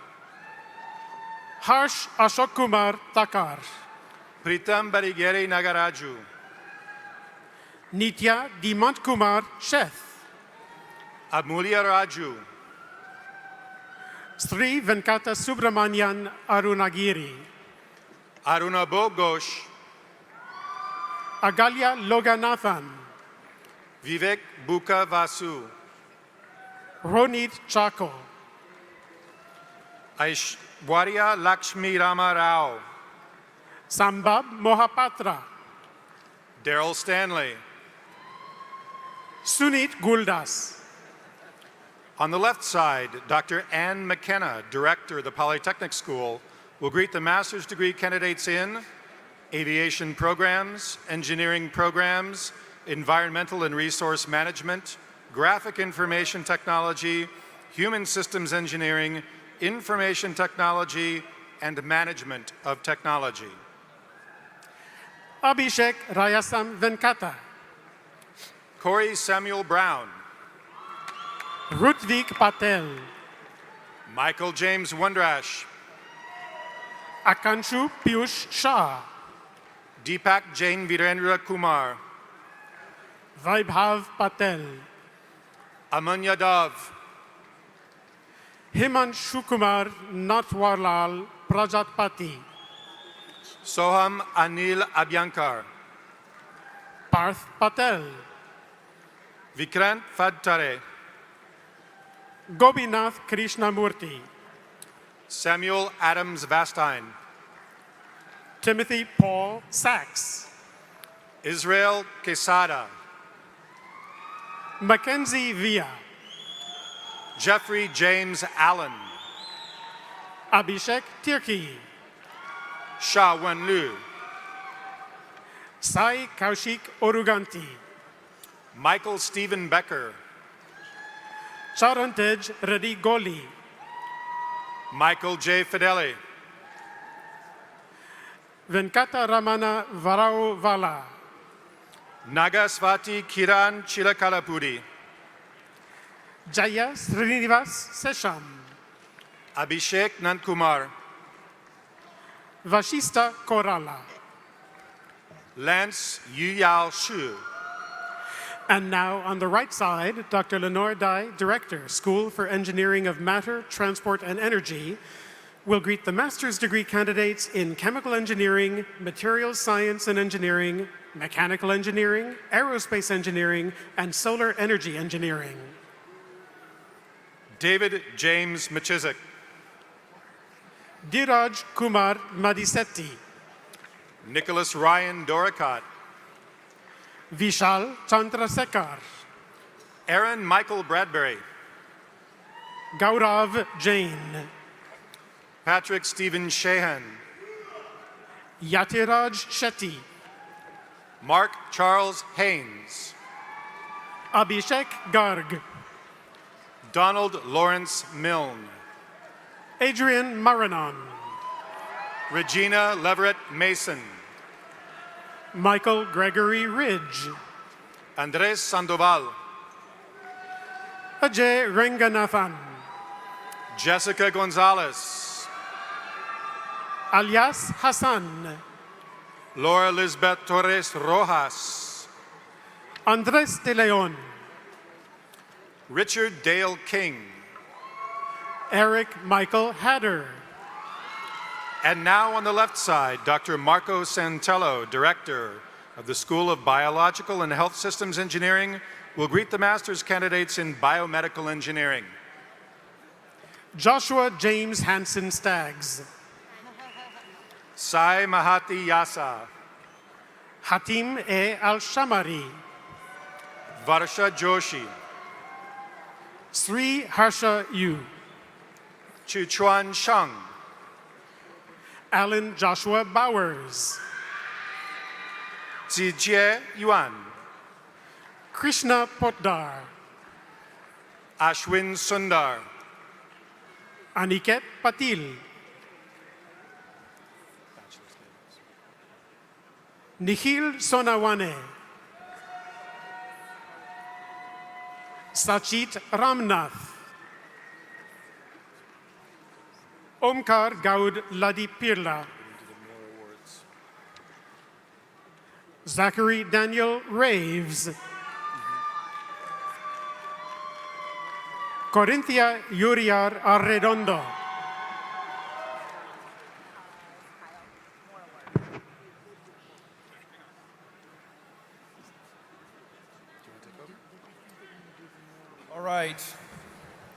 Harsh Ashok Kumar Takar, Pritam Barigeri Nagaraju, Nitya Dimant Kumar Sheth, Amulya Raju, Sri Venkata Subramanian Arunagiri, Aruna Bogosh, Agalya Loganathan, Vivek Buka Vasu, Ronit Chako, Aishwarya Lakshmi Rama Rao, Sambab Mohapatra, Daryl Stanley. Sunit Guldas, On the left side, Dr. Ann McKenna, Director of the Polytechnic School, will greet the master's degree candidates in aviation programs, engineering programs, environmental and resource management, graphic information technology, human systems engineering, information technology, and management of technology. Abhishek Rayasam Venkata, Corey Samuel Brown, Rutvik Patel, Michael James Wondrash, Akanshu Piyush Shah, Deepak Jain Virendra Kumar, Vaibhav Patel, Aman Yadav, Himanshu Kumar Natwarlal Prajatpati, Soham Anil Abhyankar, Parth Patel, Vikrant Fadtare, Gobinath Krishnamurti, Samuel Adams Vastine, Timothy Paul Sachs, Israel Quesada, Mackenzie Villa, Jeffrey James Allen, Abhishek Tirki, Sha Wenlu, Sai Kaushik Oruganti, Michael Stephen Becker, Charantej Reddy Goli, Michael J. Fideli, Venkata Ramana Varao Vala, Nagaswati Kiran Chilakalapudi, Jaya Srinivas Sesham, Abhishek Nandkumar, Vashista Korala, Lance Yuyao Shu, and now on the right side, Dr. Lenore Dai, Director, School for Engineering of Matter, Transport, and Energy, will greet the master's degree candidates in chemical engineering, materials science and engineering, mechanical engineering, aerospace engineering, and solar energy engineering. David James Machizik, Dhiraj Kumar Madisetti, Nicholas Ryan Doricott, Vishal Chandrasekhar, Aaron Michael Bradbury, Gaurav Jain, Patrick Stephen Shahan, Yatiraj Shetty, Mark Charles Haynes, Abhishek Garg, Donald Lawrence Milne, Adrian Marinon. Regina Leverett Mason. Michael Gregory Ridge. Andres Sandoval. Ajay Ranganathan. Jessica Gonzalez. Alias Hassan. Laura Lisbeth Torres Rojas. Andres de Leon. Richard Dale King. Eric Michael Hatter. And now on the left side, Dr. Marco Santello, Director of the School of Biological and Health Systems Engineering, will greet the master's candidates in biomedical engineering. Joshua James Hansen Staggs. Sai Mahati Yasa. Hatim E. Al-Shamari. Varsha Joshi. Sri Harsha Yu. Chuchuan Sheng. Alan Joshua Bowers. Zijie Yuan. Krishna Potdar. Ashwin Sundar. Aniket Patil. Nikhil Sonawane. Sachit Ramnath. Omkar Gaud Ladipirla. Zachary Daniel Raves. Corinthia Yuriar Arredondo. All right.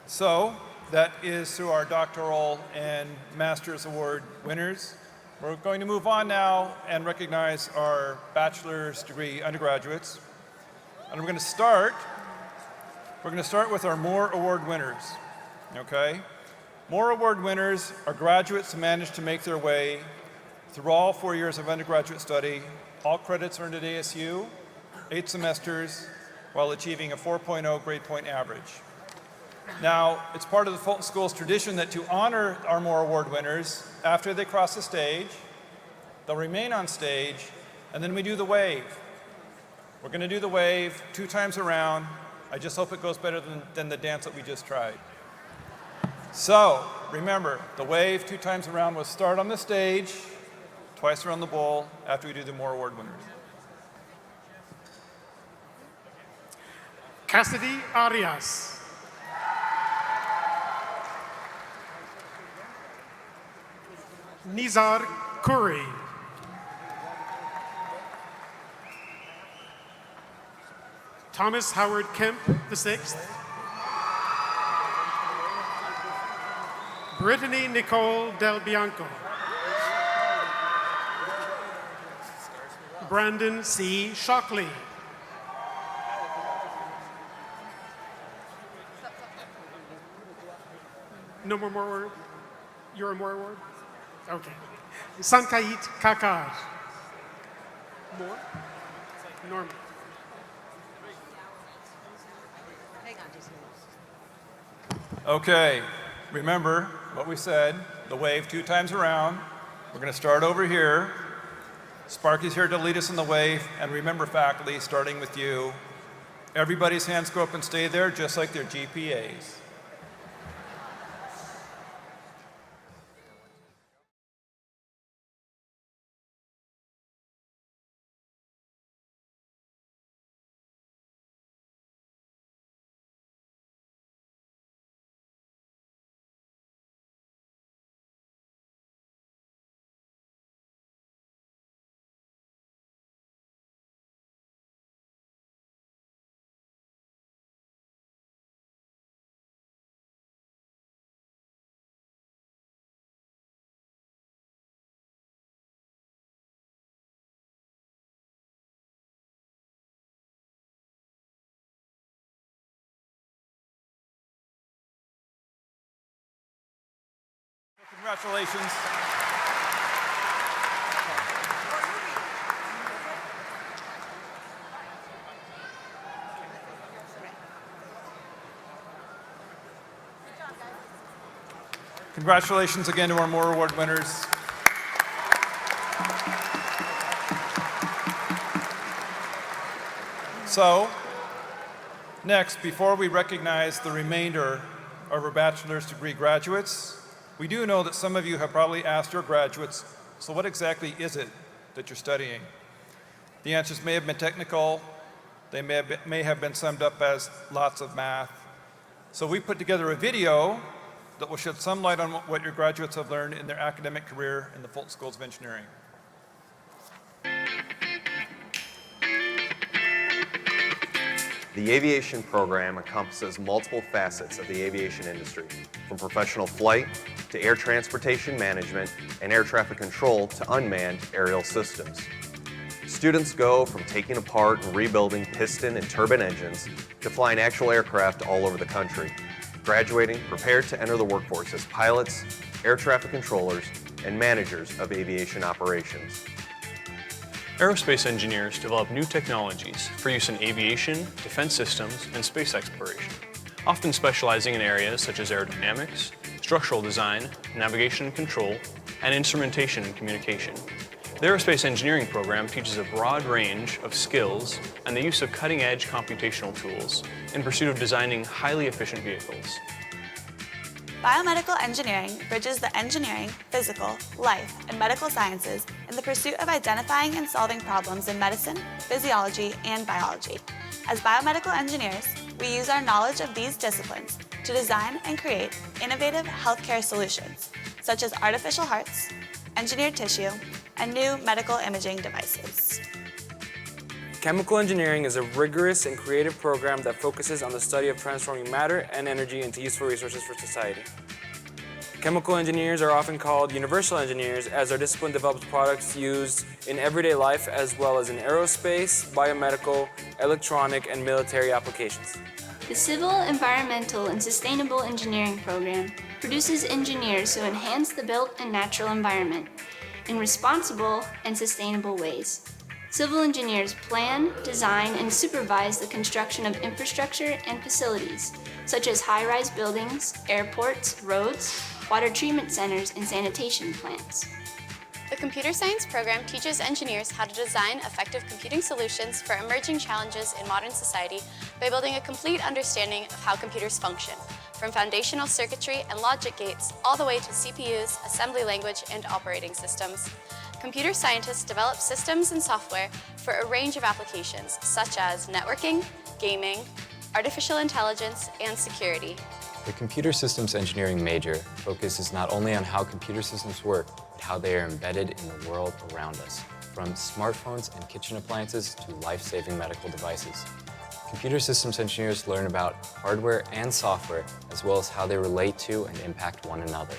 So that is through our doctoral and master's award winners. We're going to move on now and recognize our bachelor's degree undergraduates. And we're going to start with our Moore Award winners, okay? Moore Award winners are graduates who managed to make their way through all 4 years of undergraduate study, all credits earned at ASU, 8 semesters, while achieving a 4.0 grade point average. Now, it's part of the Fulton School's tradition that to honor our Moore Award winners, after they cross the stage, they'll remain on stage, and then we do the wave. We're going to do the wave 2 times around. I just hope it goes better than the dance that we just tried. So, remember, the wave 2 times around will start on the stage, twice around the bowl, after we do the Moore Award winners. Cassidy Arias. Nizar Kuri. Thomas Howard Kemp, the 6th. Brittany Nicole Del Bianco. Brandon C. Shockley. No more award? You're a Moore Award? Okay. Sankait Kakar. More? Norman. Okay, remember what we said, the wave 2 times around. We're going to start over here. Sparky's here to lead us in the wave, and remember, faculty, starting with you, everybody's hands go up and stay there, just like their GPAs. Congratulations. Congratulations again to our Moore Award winners. So, next, before we recognize the remainder of our bachelor's degree graduates, we do know that some of you have probably asked your graduates, so what exactly is it that you're studying? The answers may have been technical, they may have been summed up as lots of math. So we put together a video that will shed some light on what your graduates have learned in their academic career in the Fulton Schools of Engineering. The aviation program encompasses multiple facets of the aviation industry, from professional flight to air transportation management and air traffic control to unmanned aerial systems. Students go from taking apart and rebuilding piston and turbine engines to flying actual aircraft all over the country, graduating prepared to enter the workforce as pilots, air traffic controllers, and managers of aviation operations. Aerospace engineers develop new technologies for use in aviation, defense systems, and space exploration, often specializing in areas such as aerodynamics, structural design, navigation and control, and instrumentation and communication. The Aerospace Engineering program teaches a broad range of skills and the use of cutting-edge computational tools in pursuit of designing highly efficient vehicles. Biomedical engineering bridges the engineering, physical, life, and medical sciences in the pursuit of identifying and solving problems in medicine, physiology, and biology. As biomedical engineers, we use our knowledge of these disciplines to design and create innovative healthcare solutions, such as artificial hearts, engineered tissue, and new medical imaging devices. Chemical engineering is a rigorous and creative program that focuses on the study of transforming matter and energy into useful resources for society. Chemical engineers are often called universal engineers as our discipline develops products used in everyday life as well as in aerospace, biomedical, electronic, and military applications. The Civil, Environmental, and Sustainable Engineering program produces engineers who enhance the built and natural environment in responsible and sustainable ways. Civil engineers plan, design, and supervise the construction of infrastructure and facilities, such as high-rise buildings, airports, roads, water treatment centers, and sanitation plants. The computer science program teaches engineers how to design effective computing solutions for emerging challenges in modern society by building a complete understanding of how computers function, from foundational circuitry and logic gates all the way to CPUs, assembly language, and operating systems. Computer scientists develop systems and software for a range of applications, such as networking, gaming, artificial intelligence, and security. The computer systems engineering major focuses not only on how computer systems work, but how they are embedded in the world around us, from smartphones and kitchen appliances to life-saving medical devices. Computer systems engineers learn about hardware and software, as well as how they relate to and impact one another.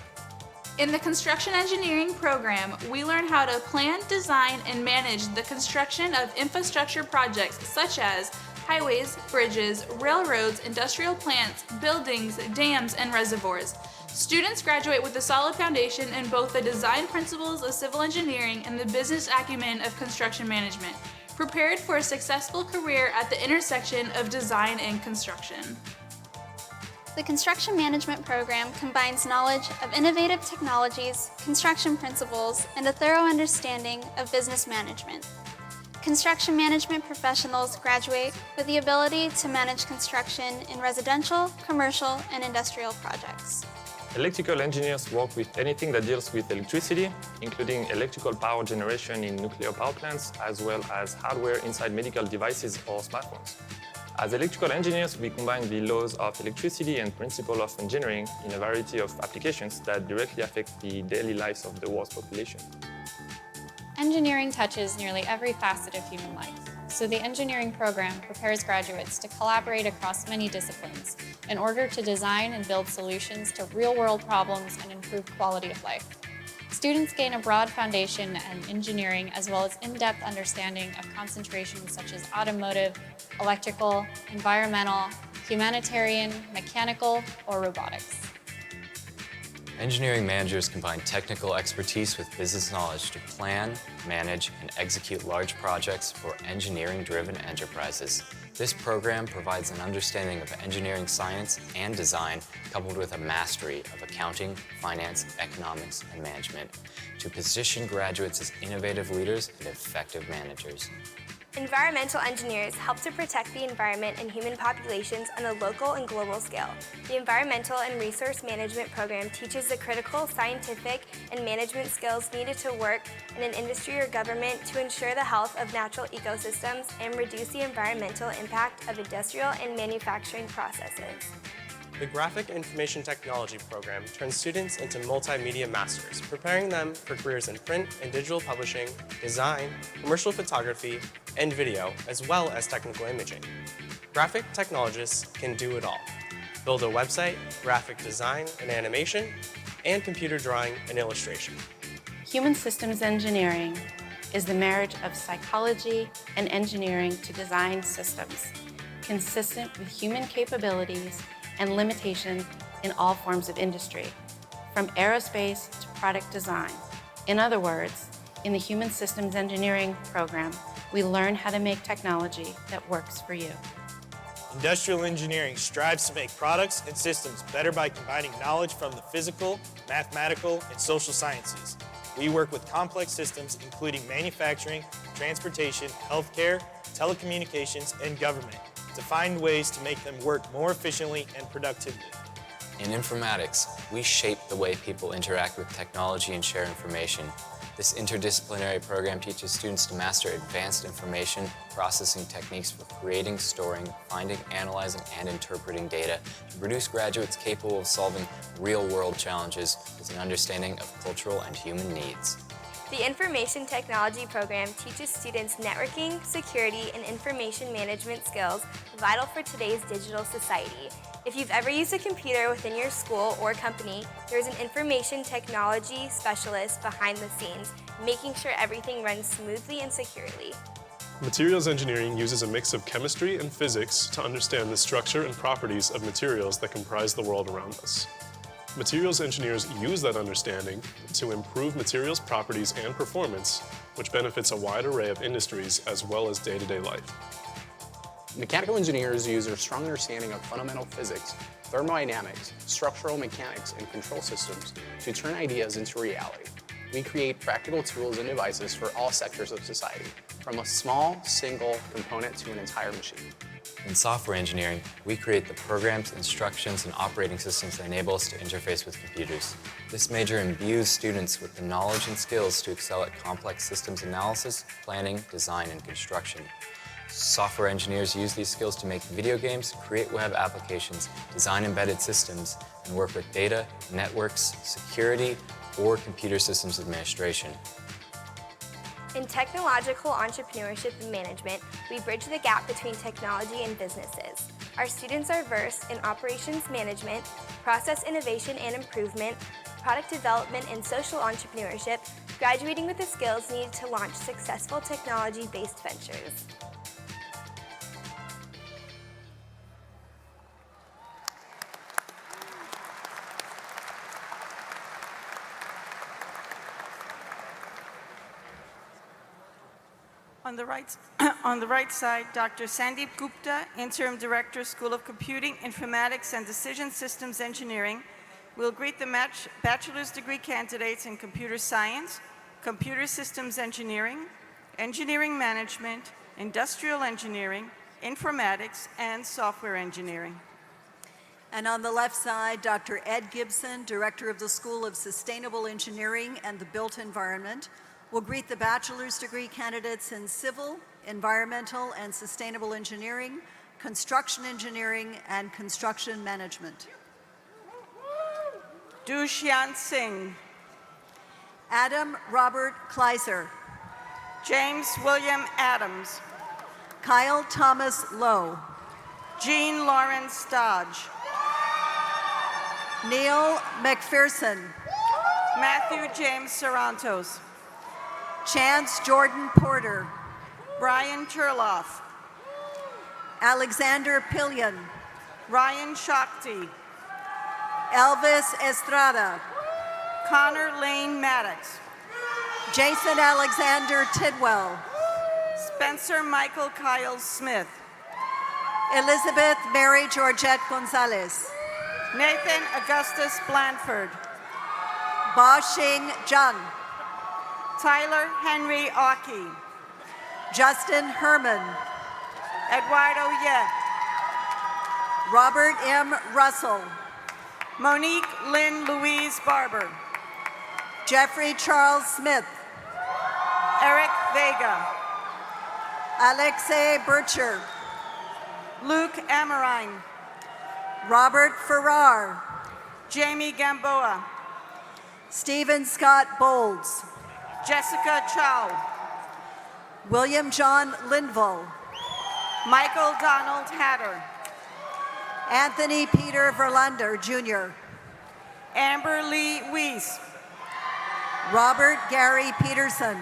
In the construction engineering program, we learn how to plan, design, and manage the construction of infrastructure projects such as highways, bridges, railroads, industrial plants, buildings, dams, and reservoirs. Students graduate with a solid foundation in both the design principles of civil engineering and the business acumen of construction management, prepared for a successful career at the intersection of design and construction. The construction management program combines knowledge of innovative technologies, construction principles, and a thorough understanding of business management. Construction management professionals graduate with the ability to manage construction in residential, commercial, and industrial projects. Electrical engineers work with anything that deals with electricity, including electrical power generation in nuclear power plants, as well as hardware inside medical devices or smartphones. As electrical engineers, we combine the laws of electricity and principles of engineering in a variety of applications that directly affect the daily lives of the world's population. Engineering touches nearly every facet of human life, so the engineering program prepares graduates to collaborate across many disciplines in order to design and build solutions to real-world problems and improve quality of life. Students gain a broad foundation in engineering as well as in-depth understanding of concentrations such as automotive, electrical, environmental, humanitarian, mechanical, or robotics. Engineering managers combine technical expertise with business knowledge to plan, manage, and execute large projects for engineering-driven enterprises. This program provides an understanding of engineering science and design coupled with a mastery of accounting, finance, economics, and management to position graduates as innovative leaders and effective managers. Environmental engineers help to protect the environment and human populations on a local and global scale. The Environmental and Resource Management program teaches the critical scientific and management skills needed to work in an industry or government to ensure the health of natural ecosystems and reduce the environmental impact of industrial and manufacturing processes. The Graphic Information Technology program turns students into multimedia masters, preparing them for careers in print and digital publishing, design, commercial photography, and video, as well as technical imaging. Graphic technologists can do it all. Build a website, graphic design and animation, and computer drawing and illustration. Human systems engineering is the marriage of psychology and engineering to design systems, consistent with human capabilities and limitation in all forms of industry, from aerospace to product design. In other words, in the Human Systems Engineering program, we learn how to make technology that works for you. Industrial engineering strives to make products and systems better by combining knowledge from the physical, mathematical, and social sciences. We work with complex systems including manufacturing, transportation, healthcare, telecommunications, and government to find ways to make them work more efficiently and productively. In informatics, we shape the way people interact with technology and share information. This interdisciplinary program teaches students to master advanced information processing techniques for creating, storing, finding, analyzing, and interpreting data to produce graduates capable of solving real-world challenges with an understanding of cultural and human needs. The Information Technology program teaches students networking, security, and information management skills vital for today's digital society. If you've ever used a computer within your school or company, there's an information technology specialist behind the scenes, making sure everything runs smoothly and securely. Materials engineering uses a mix of chemistry and physics to understand the structure and properties of materials that comprise the world around us. Materials engineers use that understanding to improve materials properties and performance, which benefits a wide array of industries as well as day-to-day life. Mechanical engineers use their strong understanding of fundamental physics, thermodynamics, structural mechanics, and control systems to turn ideas into reality. We create practical tools and devices for all sectors of society, from a small, single component to an entire machine. In software engineering, we create the programs, instructions, and operating systems that enable us to interface with computers. This major imbues students with the knowledge and skills to excel at complex systems analysis, planning, design, and construction. Software engineers use these skills to make video games, create web applications, design embedded systems, and work with data, networks, security, or computer systems administration. In technological entrepreneurship and management, we bridge the gap between technology and businesses. Our students are versed in operations management, process innovation and improvement, product development, and social entrepreneurship, graduating with the skills needed to launch successful technology-based ventures. On the right side, Dr. Sandeep Gupta, Interim Director, School of Computing, Informatics, and Decision Systems Engineering, will greet the bachelor's degree candidates in Computer Science, Computer Systems Engineering, Engineering Management, Industrial Engineering, Informatics, and Software Engineering. And on the left side, Dr. Ed Gibson, Director of the School of Sustainable Engineering and the Built Environment, will greet the bachelor's degree candidates in Civil, Environmental, and Sustainable Engineering, Construction Engineering, and Construction Management. Dushyant Singh. Adam Robert Kleiser. James William Adams. Kyle Thomas Lowe. Jean Lawrence Dodge. Neil McPherson. Matthew James Sarantos. Chance Jordan Porter. Brian Turloff. Alexander Pillion. Ryan Shakti. Elvis Estrada. Connor Lane Maddox. Jason Alexander Tidwell. Spencer Michael Kyle Smith. Elizabeth Mary Georgette Gonzalez. Nathan Augustus Blandford. Ba-Xing Zhang. Tyler Henry Aki. Justin Herman. Eduardo Ye. Robert M. Russell. Monique Lynn Louise Barber. Jeffrey Charles Smith. Eric Vega. Alexei Bircher. Luke Amarine. Robert Farrar. Jamie Gamboa. Stephen Scott Bowles. Jessica Chow. William John Lindvall. Michael Donald Hatter. Anthony Peter Verlander, Jr. Amber Lee Weiss. Robert Gary Peterson.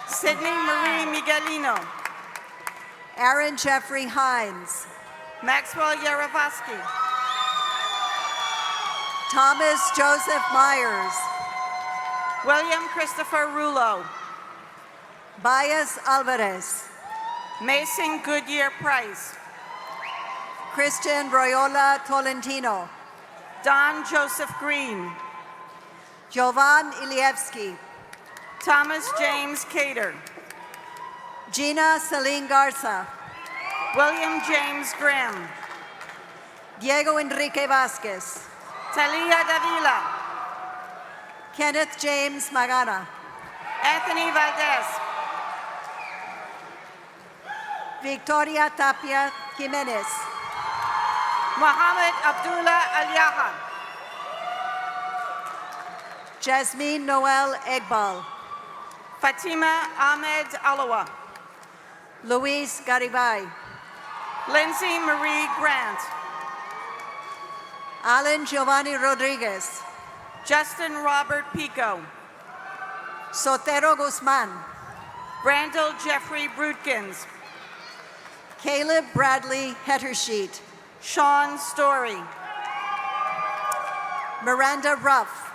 Sydney Marie Miguelino. Aaron Jeffrey Hines. Maxwell Yarovaski. Thomas Joseph Myers. William Christopher Rulo. Bias Alvarez. Mason Goodyear Price. Christian Royola Tolentino. Don Joseph Green. Jovan Ilievsky. Thomas James Cater. Gina Celine Garza. William James Graham. Diego Enrique Vasquez. Talia Davila. Kenneth James Magana. Anthony Valdez. Victoria Tapia Jimenez. Mohammed Abdullah Al-Yaha. Jasmine Noel Egbal. Fatima Ahmed Alawa. Luis Garibay. Lindsay Marie Grant. Alan Giovanni Rodriguez. Justin Robert Pico. Sotero Guzman. Randall Jeffrey Brutkins. Caleb Bradley Hettersheet. Sean Story. Miranda Ruff.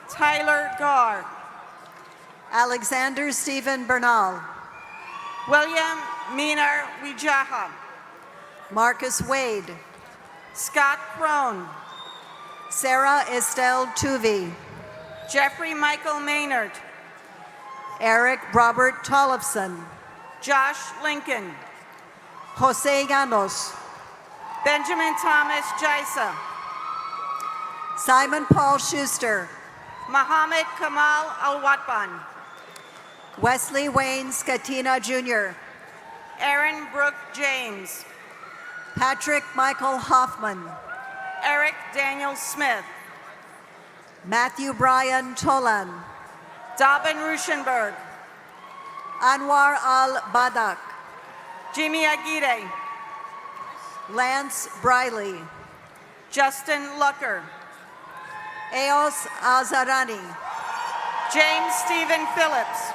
Tyler Garr. Alexander Stephen Bernal. William Minar Wijaha. Marcus Wade. Scott Crone. Sarah Estelle Tuvey. Jeffrey Michael Maynard. Eric Robert Tollefson. Josh Lincoln. Jose Llanos. Benjamin Thomas Jaisa. Simon Paul Schuster. Mohammed Kamal Al-Watban. Wesley Wayne Scatina Jr. Aaron Brooke James. Patrick Michael Hoffman. Eric Daniel Smith. Matthew Brian Tolan. Dobbin Ruschenberg. Anwar Al-Badak. Jimmy Aguirre. Lance Briley. Justin Lucker. Eos Azarani. James Stephen Phillips.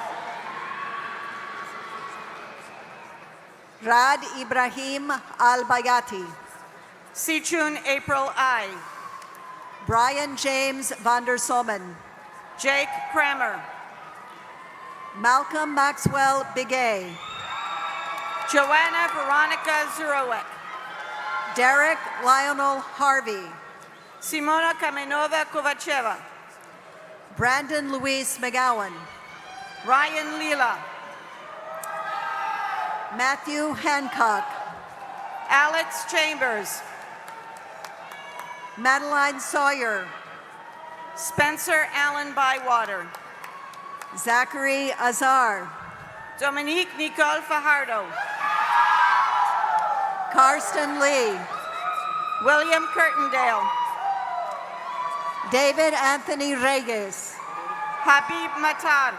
Rad Ibrahim Al-Bayati. Sichun April I. Brian James van der Sommen. Jake Kramer. Malcolm Maxwell Bigay. Joanna Veronica Zurowek. Derek Lionel Harvey. Simona Kamenova Kovacheva. Brandon Luis McGowan. Ryan Lila. Matthew Hancock. Alex Chambers. Madeline Sawyer. Spencer Allen Bywater. Zachary Azar. Dominique Nicole Fajardo. Karsten Lee. William Curtindale. David Anthony Reyes. Habib Matar.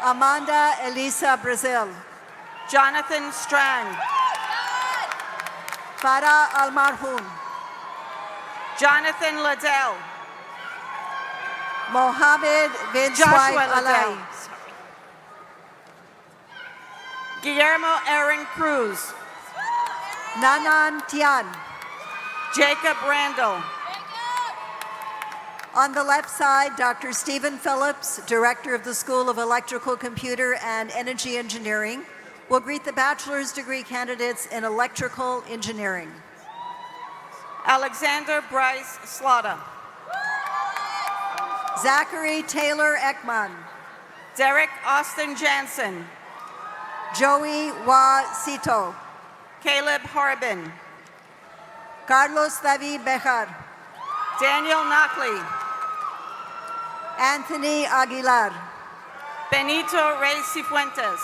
Amanda Elisa Brazil. Jonathan Strand. Farah Almarhum. Jonathan Liddell. Mohammed Vince Joshua Alay. Liddell. Guillermo Aaron Cruz. Nanan Tian. Jacob Randall. On the left side, Dr. Stephen Phillips, Director of the School of Electrical, Computer, and Energy Engineering, will greet the bachelor's degree candidates in electrical engineering. Alexander Bryce Slaughter. Zachary Taylor Ekman. Derek Austin Jansen. Joey Wa Sito. Caleb Harbin. Carlos David Bejar. Daniel Knockley. Anthony Aguilar. Benito Rey Cifuentes.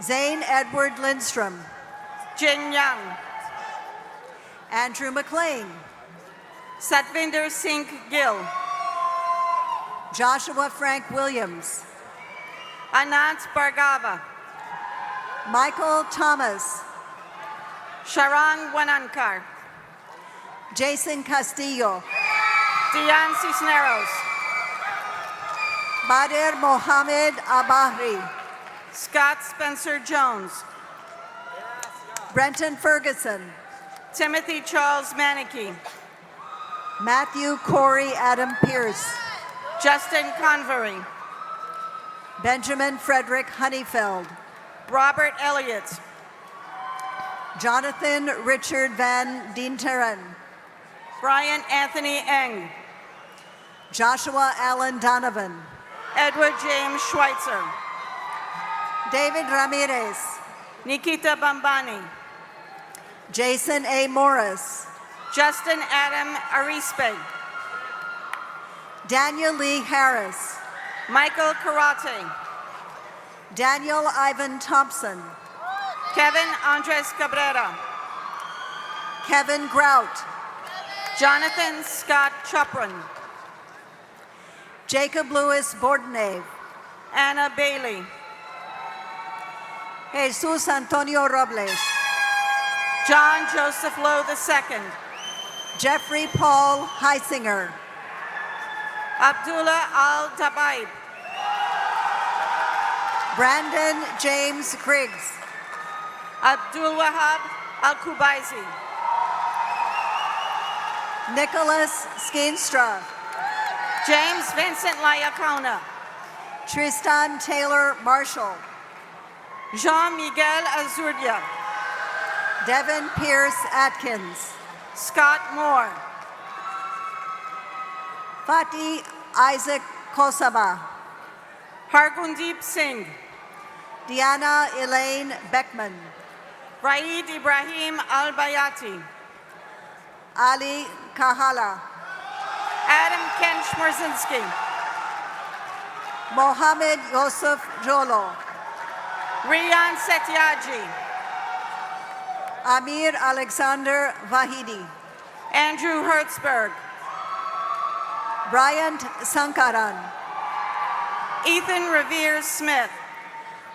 Zane Edward Lindstrom. Jin Young. Andrew McLean. Satvinder Singh Gill. Joshua Frank Williams. Anant Bhargava. Michael Thomas. Sharang Wanankar. Jason Castillo. Dian Cisneros. Bader Mohammed Abahri. Scott Spencer Jones. Brenton Ferguson. Timothy Charles Manicky. Matthew Corey Adam Pierce. Justin Convery. Benjamin Frederick Honeyfeld. Robert Elliott. Jonathan Richard Van Dienteren. Brian Anthony Eng. Joshua Allen Donovan. Edward James Schweitzer. David Ramirez. Nikita Bambani. Jason A. Morris. Justin Adam Arispe. Daniel Lee Harris. Michael Karate. Daniel Ivan Thompson. Kevin Andres Cabrera. Kevin Grout. Jonathan Scott Choprin. Jacob Lewis Bordenave. Anna Bailey. Jesus Antonio Robles. John Joseph Lowe II. Jeffrey Paul Heisinger. Abdullah Al-Tabaib. Brandon James Griggs. Abdul Wahab Al-Kubaizi. Nicholas Skeenstra. James Vincent Layakona. Tristan Taylor Marshall. Jean-Miguel Azurdia. Devin Pierce Atkins. Scott Moore. Fatih Isaac Kosaba. Hargundeep Singh. Diana Elaine Beckman. Raid Ibrahim Al-Bayati. Ali Kahala. Adam Ken Schmerzinski. Mohammed Yosef Jolo. Rian Setyaji. Amir Alexander Vahidi. Andrew Hertzberg. Bryant Sankaran. Ethan Revere Smith.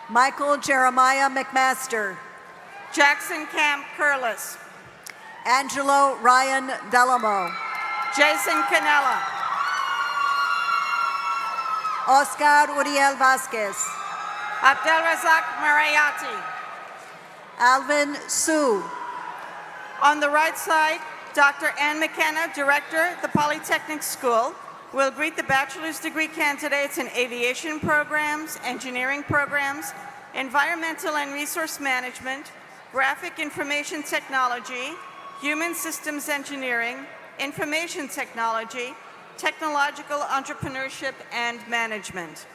Michael Jeremiah McMaster. Jackson Camp Curlis. Angelo Ryan Delamo. Jason Canella. Oscar Uriel Vasquez. Abdelrazak Marayati. Alvin Su. On the right side, Dr. Ann McKenna, Director, the Polytechnic School, will greet the bachelor's degree candidates in aviation programs, engineering programs, environmental and resource management, graphic information technology, human systems engineering, information technology, technological entrepreneurship, and management.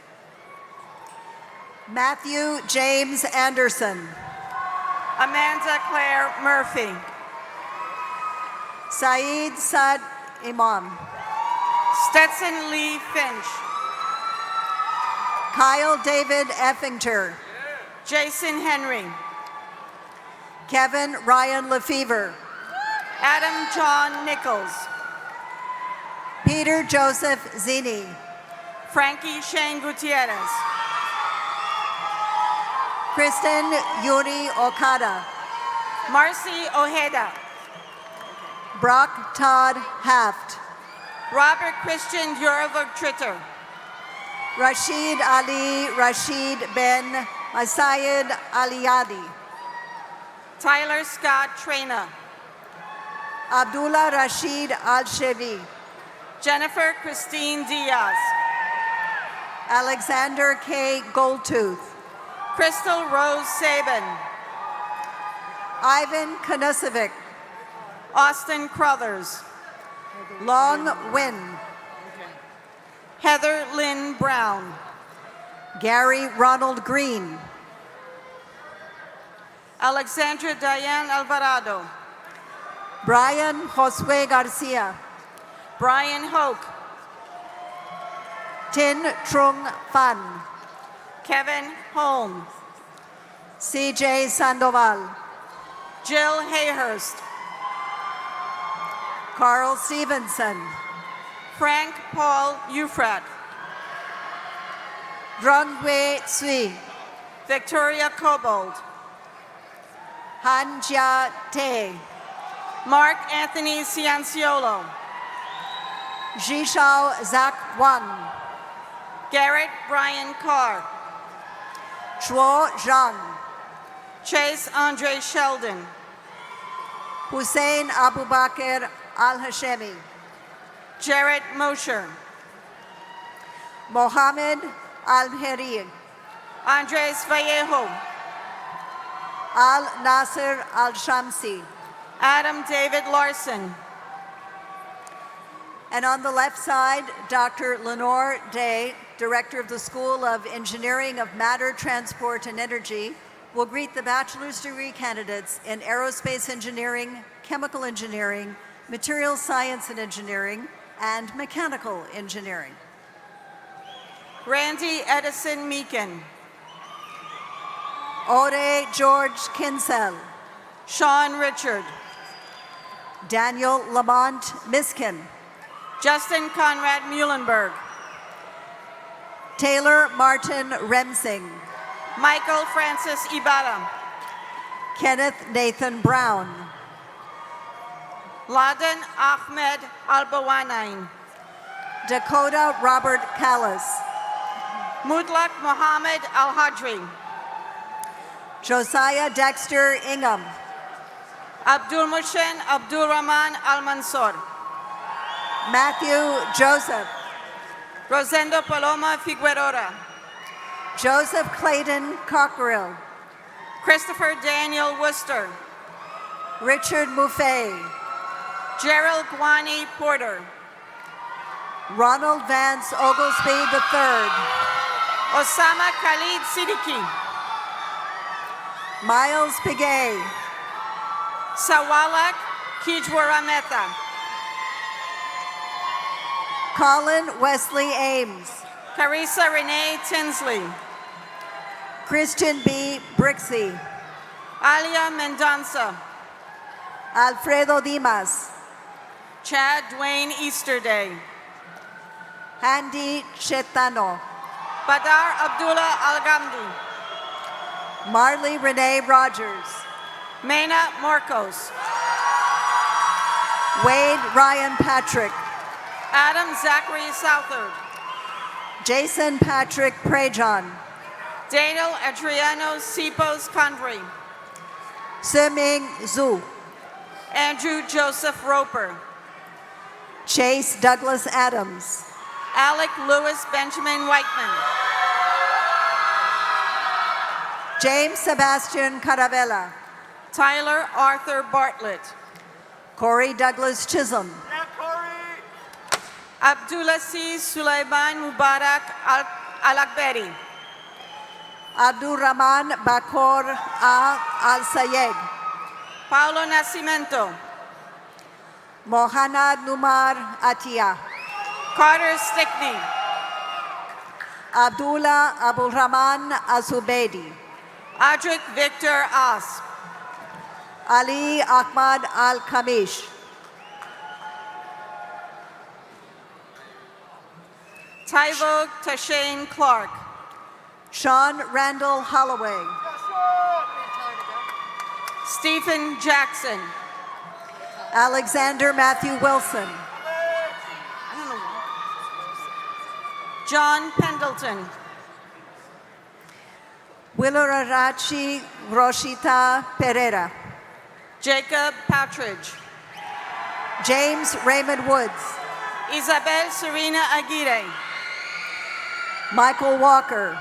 Matthew James Anderson. Amanda Claire Murphy. Saeed Saad Imam. Stetson Lee Finch. Kyle David Effinger. Jason Henry. Kevin Ryan Lefevre. Adam John Nichols. Peter Joseph Zini. Frankie Shane Gutierrez. Kristen Yuri Okada. Marcy Ojeda. Brock Todd Haft. Robert Christian Yurovog Tritter. Rashid Ali Rashid Ben Asayed Aliyadi. Tyler Scott Traina. Abdullah Rashid Al-Shevi. Jennifer Christine Diaz. Alexander K. Goldtooth. Crystal Rose Sabin. Ivan Konusevic. Austin Crothers. Long Win. Heather Lynn Brown. Gary Ronald Green. Alexandra Diane Alvarado. Brian Josue Garcia. Brian Hoke. Tin Trung Phan. Kevin Holmes. CJ Sandoval. Jill Hayhurst. Carl Stevenson. Frank Paul Ufrat. Drungwe Sui. Victoria Cobold. Han Jia Te. Mark Anthony Cianciolo. Zhishao Zach Wang. Garrett Brian Carr. Chuo Zhang. Chase Andre Sheldon. Hussein Abubakar Al-Hashemi. Jarrett Mosher. Mohammed Al-Heri. Andres Vallejo. Al-Nasser Al-Shamsi. Adam David Larson. And on the left side, Dr. Lenore Day, Director of the School of Engineering of Matter, Transport, and Energy, will greet the bachelor's degree candidates in aerospace engineering, chemical engineering, materials science and engineering, and mechanical engineering. Randy Edison Meekin. Ore George Kinsell. Sean Richard. Daniel Lamont Miskin. Justin Conrad Muhlenberg. Taylor Martin Remsing. Michael Francis Ibarra. Kenneth Nathan Brown. Laden Ahmed Albawanain. Dakota Robert Callis. Mudlak Mohammed Al-Hadri. Josiah Dexter Ingham. Abdul Mushin Abdul Rahman Al-Mansur. Matthew Joseph. Rosendo Paloma Figueroa. Joseph Clayton Cockerill. Christopher Daniel Worcester. Richard Muffet. Gerald Guani Porter. Ronald Vance Oglesby III. Osama Khalid Siddiqui. Miles Piguet. Sawalak Kijwara Mehta. Colin Wesley Ames. Carissa Renee Tinsley. Christian B. Brixey. Alia Mendonça. Alfredo Dimas. Chad Dwayne Easterday. Handy Chetano. Badar Abdullah Al-Gamdi. Marley Renee Rogers. Mena Morcos. Wade Ryan Patrick. Adam Zachary Southard. Jason Patrick Prejon. Daniel Adriano Sipos Convery. Seming Zhu. Andrew Joseph Roper. Chase Douglas Adams. Alec Lewis Benjamin Whiteman. James Sebastian Caravella. Tyler Arthur Bartlett. Corey Douglas Chisholm. Abdulaziz Sulaiman Mubarak Al-Akberi. Abdul Rahman Bakor Al-Sayed. Paulo Nascimento. Mohana Numar Atia. Carter Stickney. Abdullah Abul Rahman Azubedi. Adric Victor As. Ali Ahmad Al-Kamish. Tyvo Tashane Clark. Sean Randall Holloway. Stephen Jackson. Alexander Matthew Wilson. John Pendleton. Willararachi Roshita Pereira. Jacob Patridge. James Raymond Woods. Isabel Serena Aguirre. Michael Walker.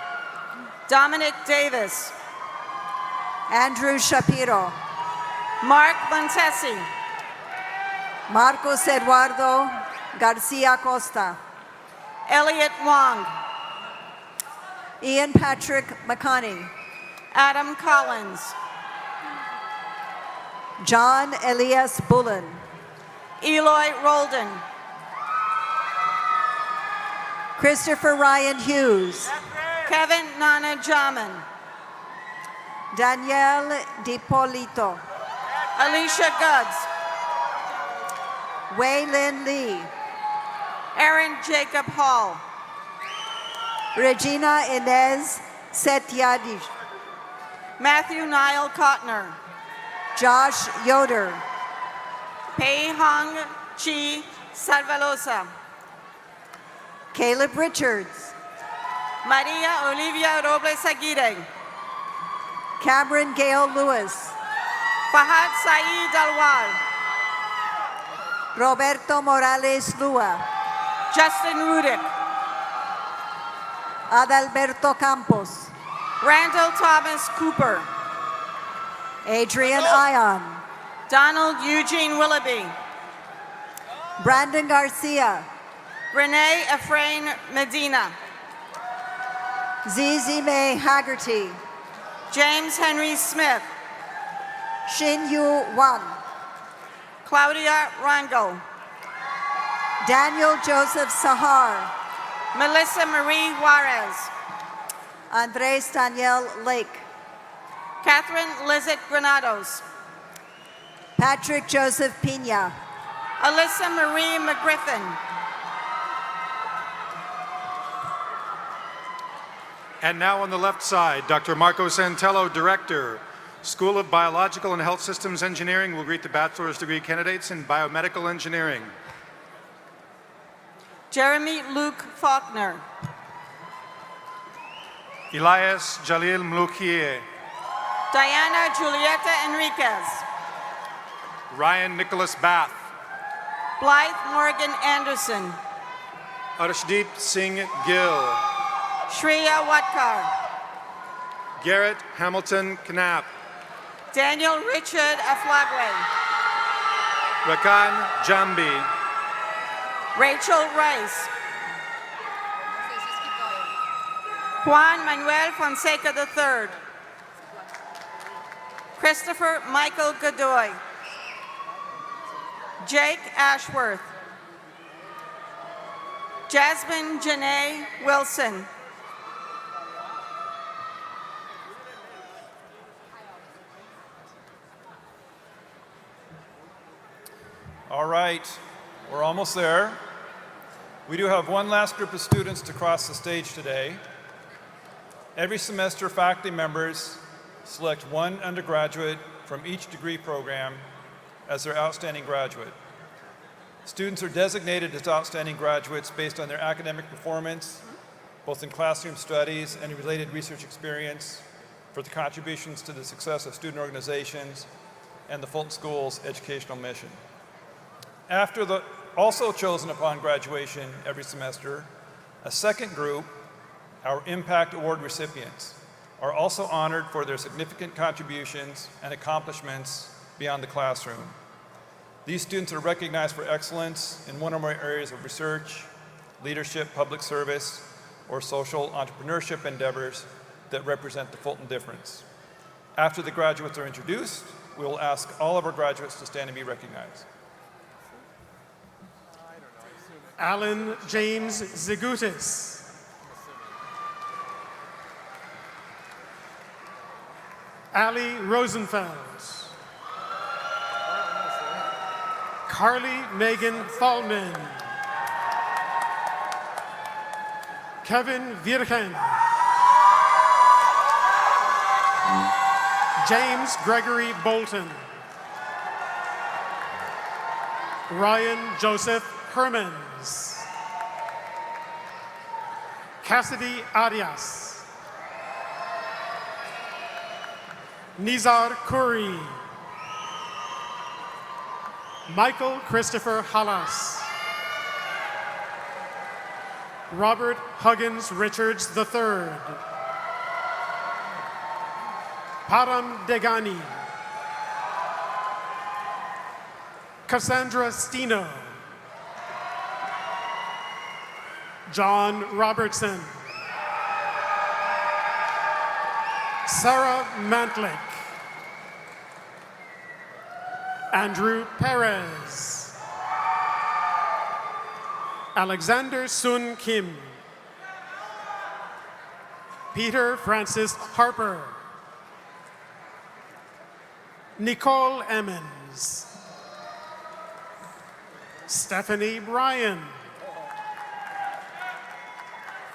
Dominic Davis. Andrew Shapiro. Mark Montesi. Marcos Eduardo Garcia Costa. Elliot Wong. Ian Patrick McConney. Adam Collins. John Elias Bullen. Eloy Roldan. Christopher Ryan Hughes. Kevin Nana Jamin. Danielle DiPolito. Alicia Goods. Wei Lin Lee. Aaron Jacob Hall. Regina Inez Setiadi. Matthew Niall Cotner. Josh Yoder. Pei Hong Chi Salvalosa. Caleb Richards. Maria Olivia Robles Aguirre. Cameron Gale Lewis. Fahad Saeed Alwal. Roberto Morales Lua. Justin Rudick. Adalberto Campos. Randall Thomas Cooper. Adrian Ion. Donald Eugene Willoughby. Brandon Garcia. Renee Efrain Medina. Zizi May Haggerty. James Henry Smith. Shin Yu Wan. Claudia Rango. Daniel Joseph Sahar. Melissa Marie Juarez. Andres Daniel Lake. Catherine Lizette Granados. Patrick Joseph Pina. Alyssa Marie McGriffin. And now on the left side, Dr. Marco Santello, Director, School of Biological and Health Systems Engineering, will greet the bachelor's degree candidates in biomedical engineering. Jeremy Luke Faulkner. Elias Jalil Mlukie. Diana Julieta Enriquez. Ryan Nicholas Bath. Blythe Morgan Anderson. Arshdeep Singh Gill. Shreya Watkar. Garrett Hamilton Knapp. Daniel Richard Aflagwe. Rakan Jambi. Rachel Rice. Juan Manuel Fonseca III. Christopher Michael Godoy. Jake Ashworth. Jasmine Janae Wilson. All right, we're almost there. We do have one last group of students to cross the stage today. Every semester, faculty members select one undergraduate from each degree program as their outstanding graduate. Students are designated as outstanding graduates based on their academic performance, both in classroom studies and related research experience, for the contributions to the success of student organizations and the Fulton School's educational mission. After the also chosen upon graduation every semester, a second group, our Impact Award recipients, are also honored for their significant contributions and accomplishments beyond the classroom. These students are recognized for excellence in one or more areas of research, leadership, public service, or social entrepreneurship endeavors that represent the Fulton difference. After the graduates are introduced, we will ask all of our graduates to stand and be recognized. Alan James Zigutis. Ali Rosenfeld. Carly Megan Thalman. Kevin Virgen. James Gregory Bolton. Ryan Joseph Hermans. Cassidy Arias. Nizar Khoury. Michael Christopher Halas. Robert Huggins Richards III. Param Degani, Cassandra Stino, John Robertson, Sarah Mantlik, Andrew Perez, Alexander Sun Kim, Peter Francis Harper, Nicole Emmons, Stephanie Bryan,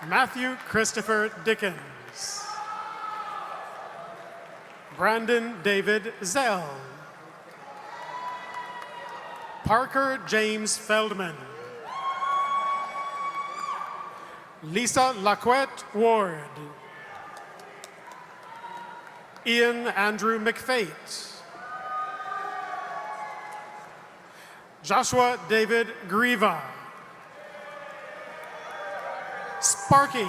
Matthew Christopher Dickens, Brandon David Zell, Parker James Feldman, Lisa Laquette Ward, Ian Andrew McFate, Joshua David Grieva, Sparky,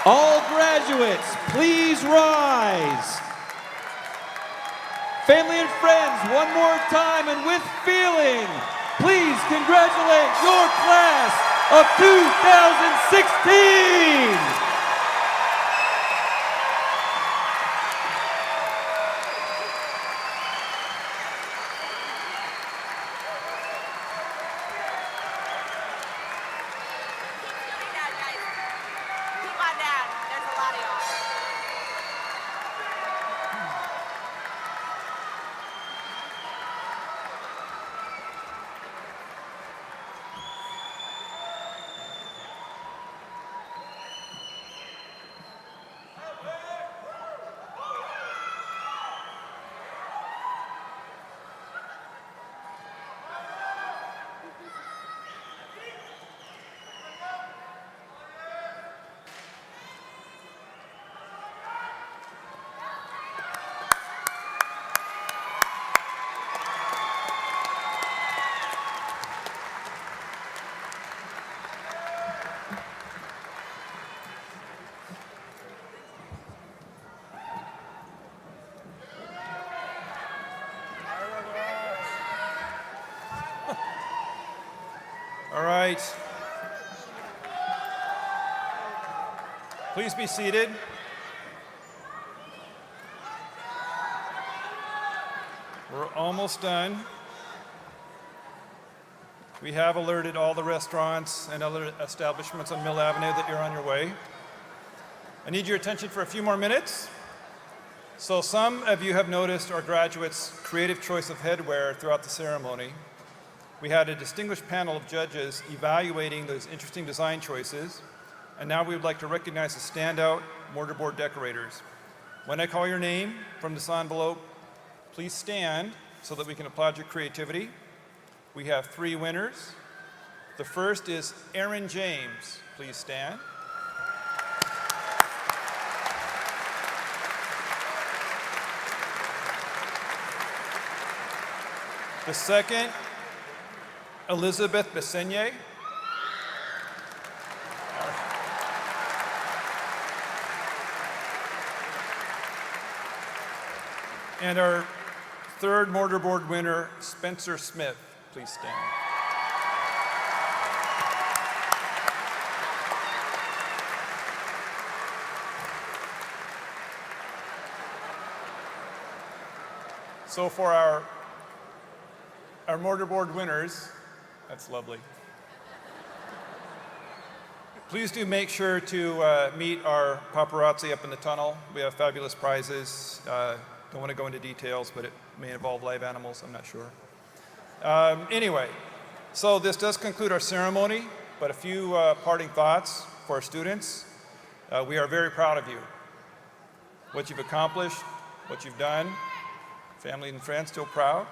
All graduates, please rise. Family and friends, one more time and with feeling, please congratulate your class of 2016. All right. Please be seated. We're almost done. We have alerted all the restaurants and other establishments on Mill Avenue that you're on your way. I need your attention for a few more minutes. So some of you have noticed our graduates' creative choice of headwear throughout the ceremony. We had a distinguished panel of judges evaluating those interesting design choices, and now we would like to recognize the standout mortarboard decorators. When I call your name from this envelope, please stand so that we can applaud your creativity. We have 3 winners. The first is Aaron James. Please stand. The second, Elizabeth Bessenye. And our third mortarboard winner, Spencer Smith. Please stand. So for our mortarboard winners, that's lovely. Please do make sure to meet our paparazzi up in the tunnel. We have fabulous prizes. Don't want to go into details, but it may involve live animals, I'm not sure. Anyway, so this does conclude our ceremony, but a few parting thoughts for our students. We are very proud of you. What you've accomplished, what you've done, family and friends still proud.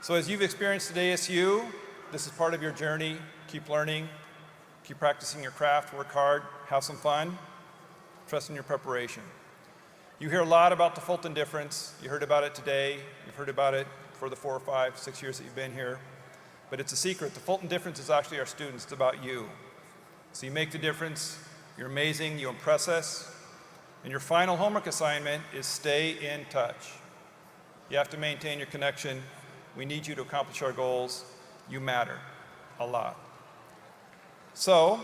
So as you've experienced at ASU, this is part of your journey. Keep learning, keep practicing your craft, work hard, have some fun, trust in your preparation. You hear a lot about the Fulton difference. You heard about it today. You've heard about it for the 4 or 5, 6 years that you've been here. But it's a secret. The Fulton difference is actually our students. It's about you. So you make the difference. You're amazing, you impress us. And your final homework assignment is stay in touch. You have to maintain your connection. We need you to accomplish our goals. You matter a lot. So,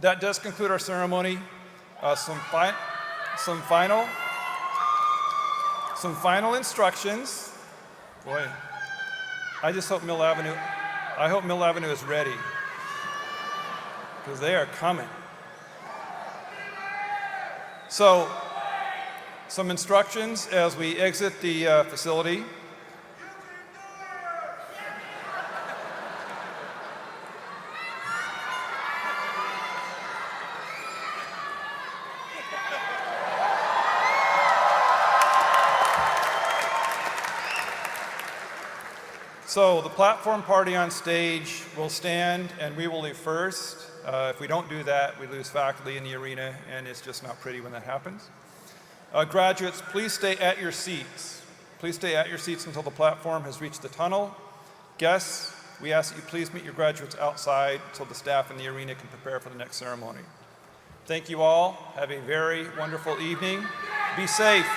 that does conclude our ceremony. Some final instructions. Boy, I just hope Mill Avenue is ready, because they are coming. So, some instructions as we exit the facility. So the platform party on stage will stand and we will leave first. If we don't do that, we lose faculty in the arena, and it's just not pretty when that happens. Graduates, please stay at your seats. Please stay at your seats until the platform has reached the tunnel. Guests, we ask that you please meet your graduates outside so the staff in the arena can prepare for the next ceremony. Thank you all. Have a very wonderful evening. Be safe.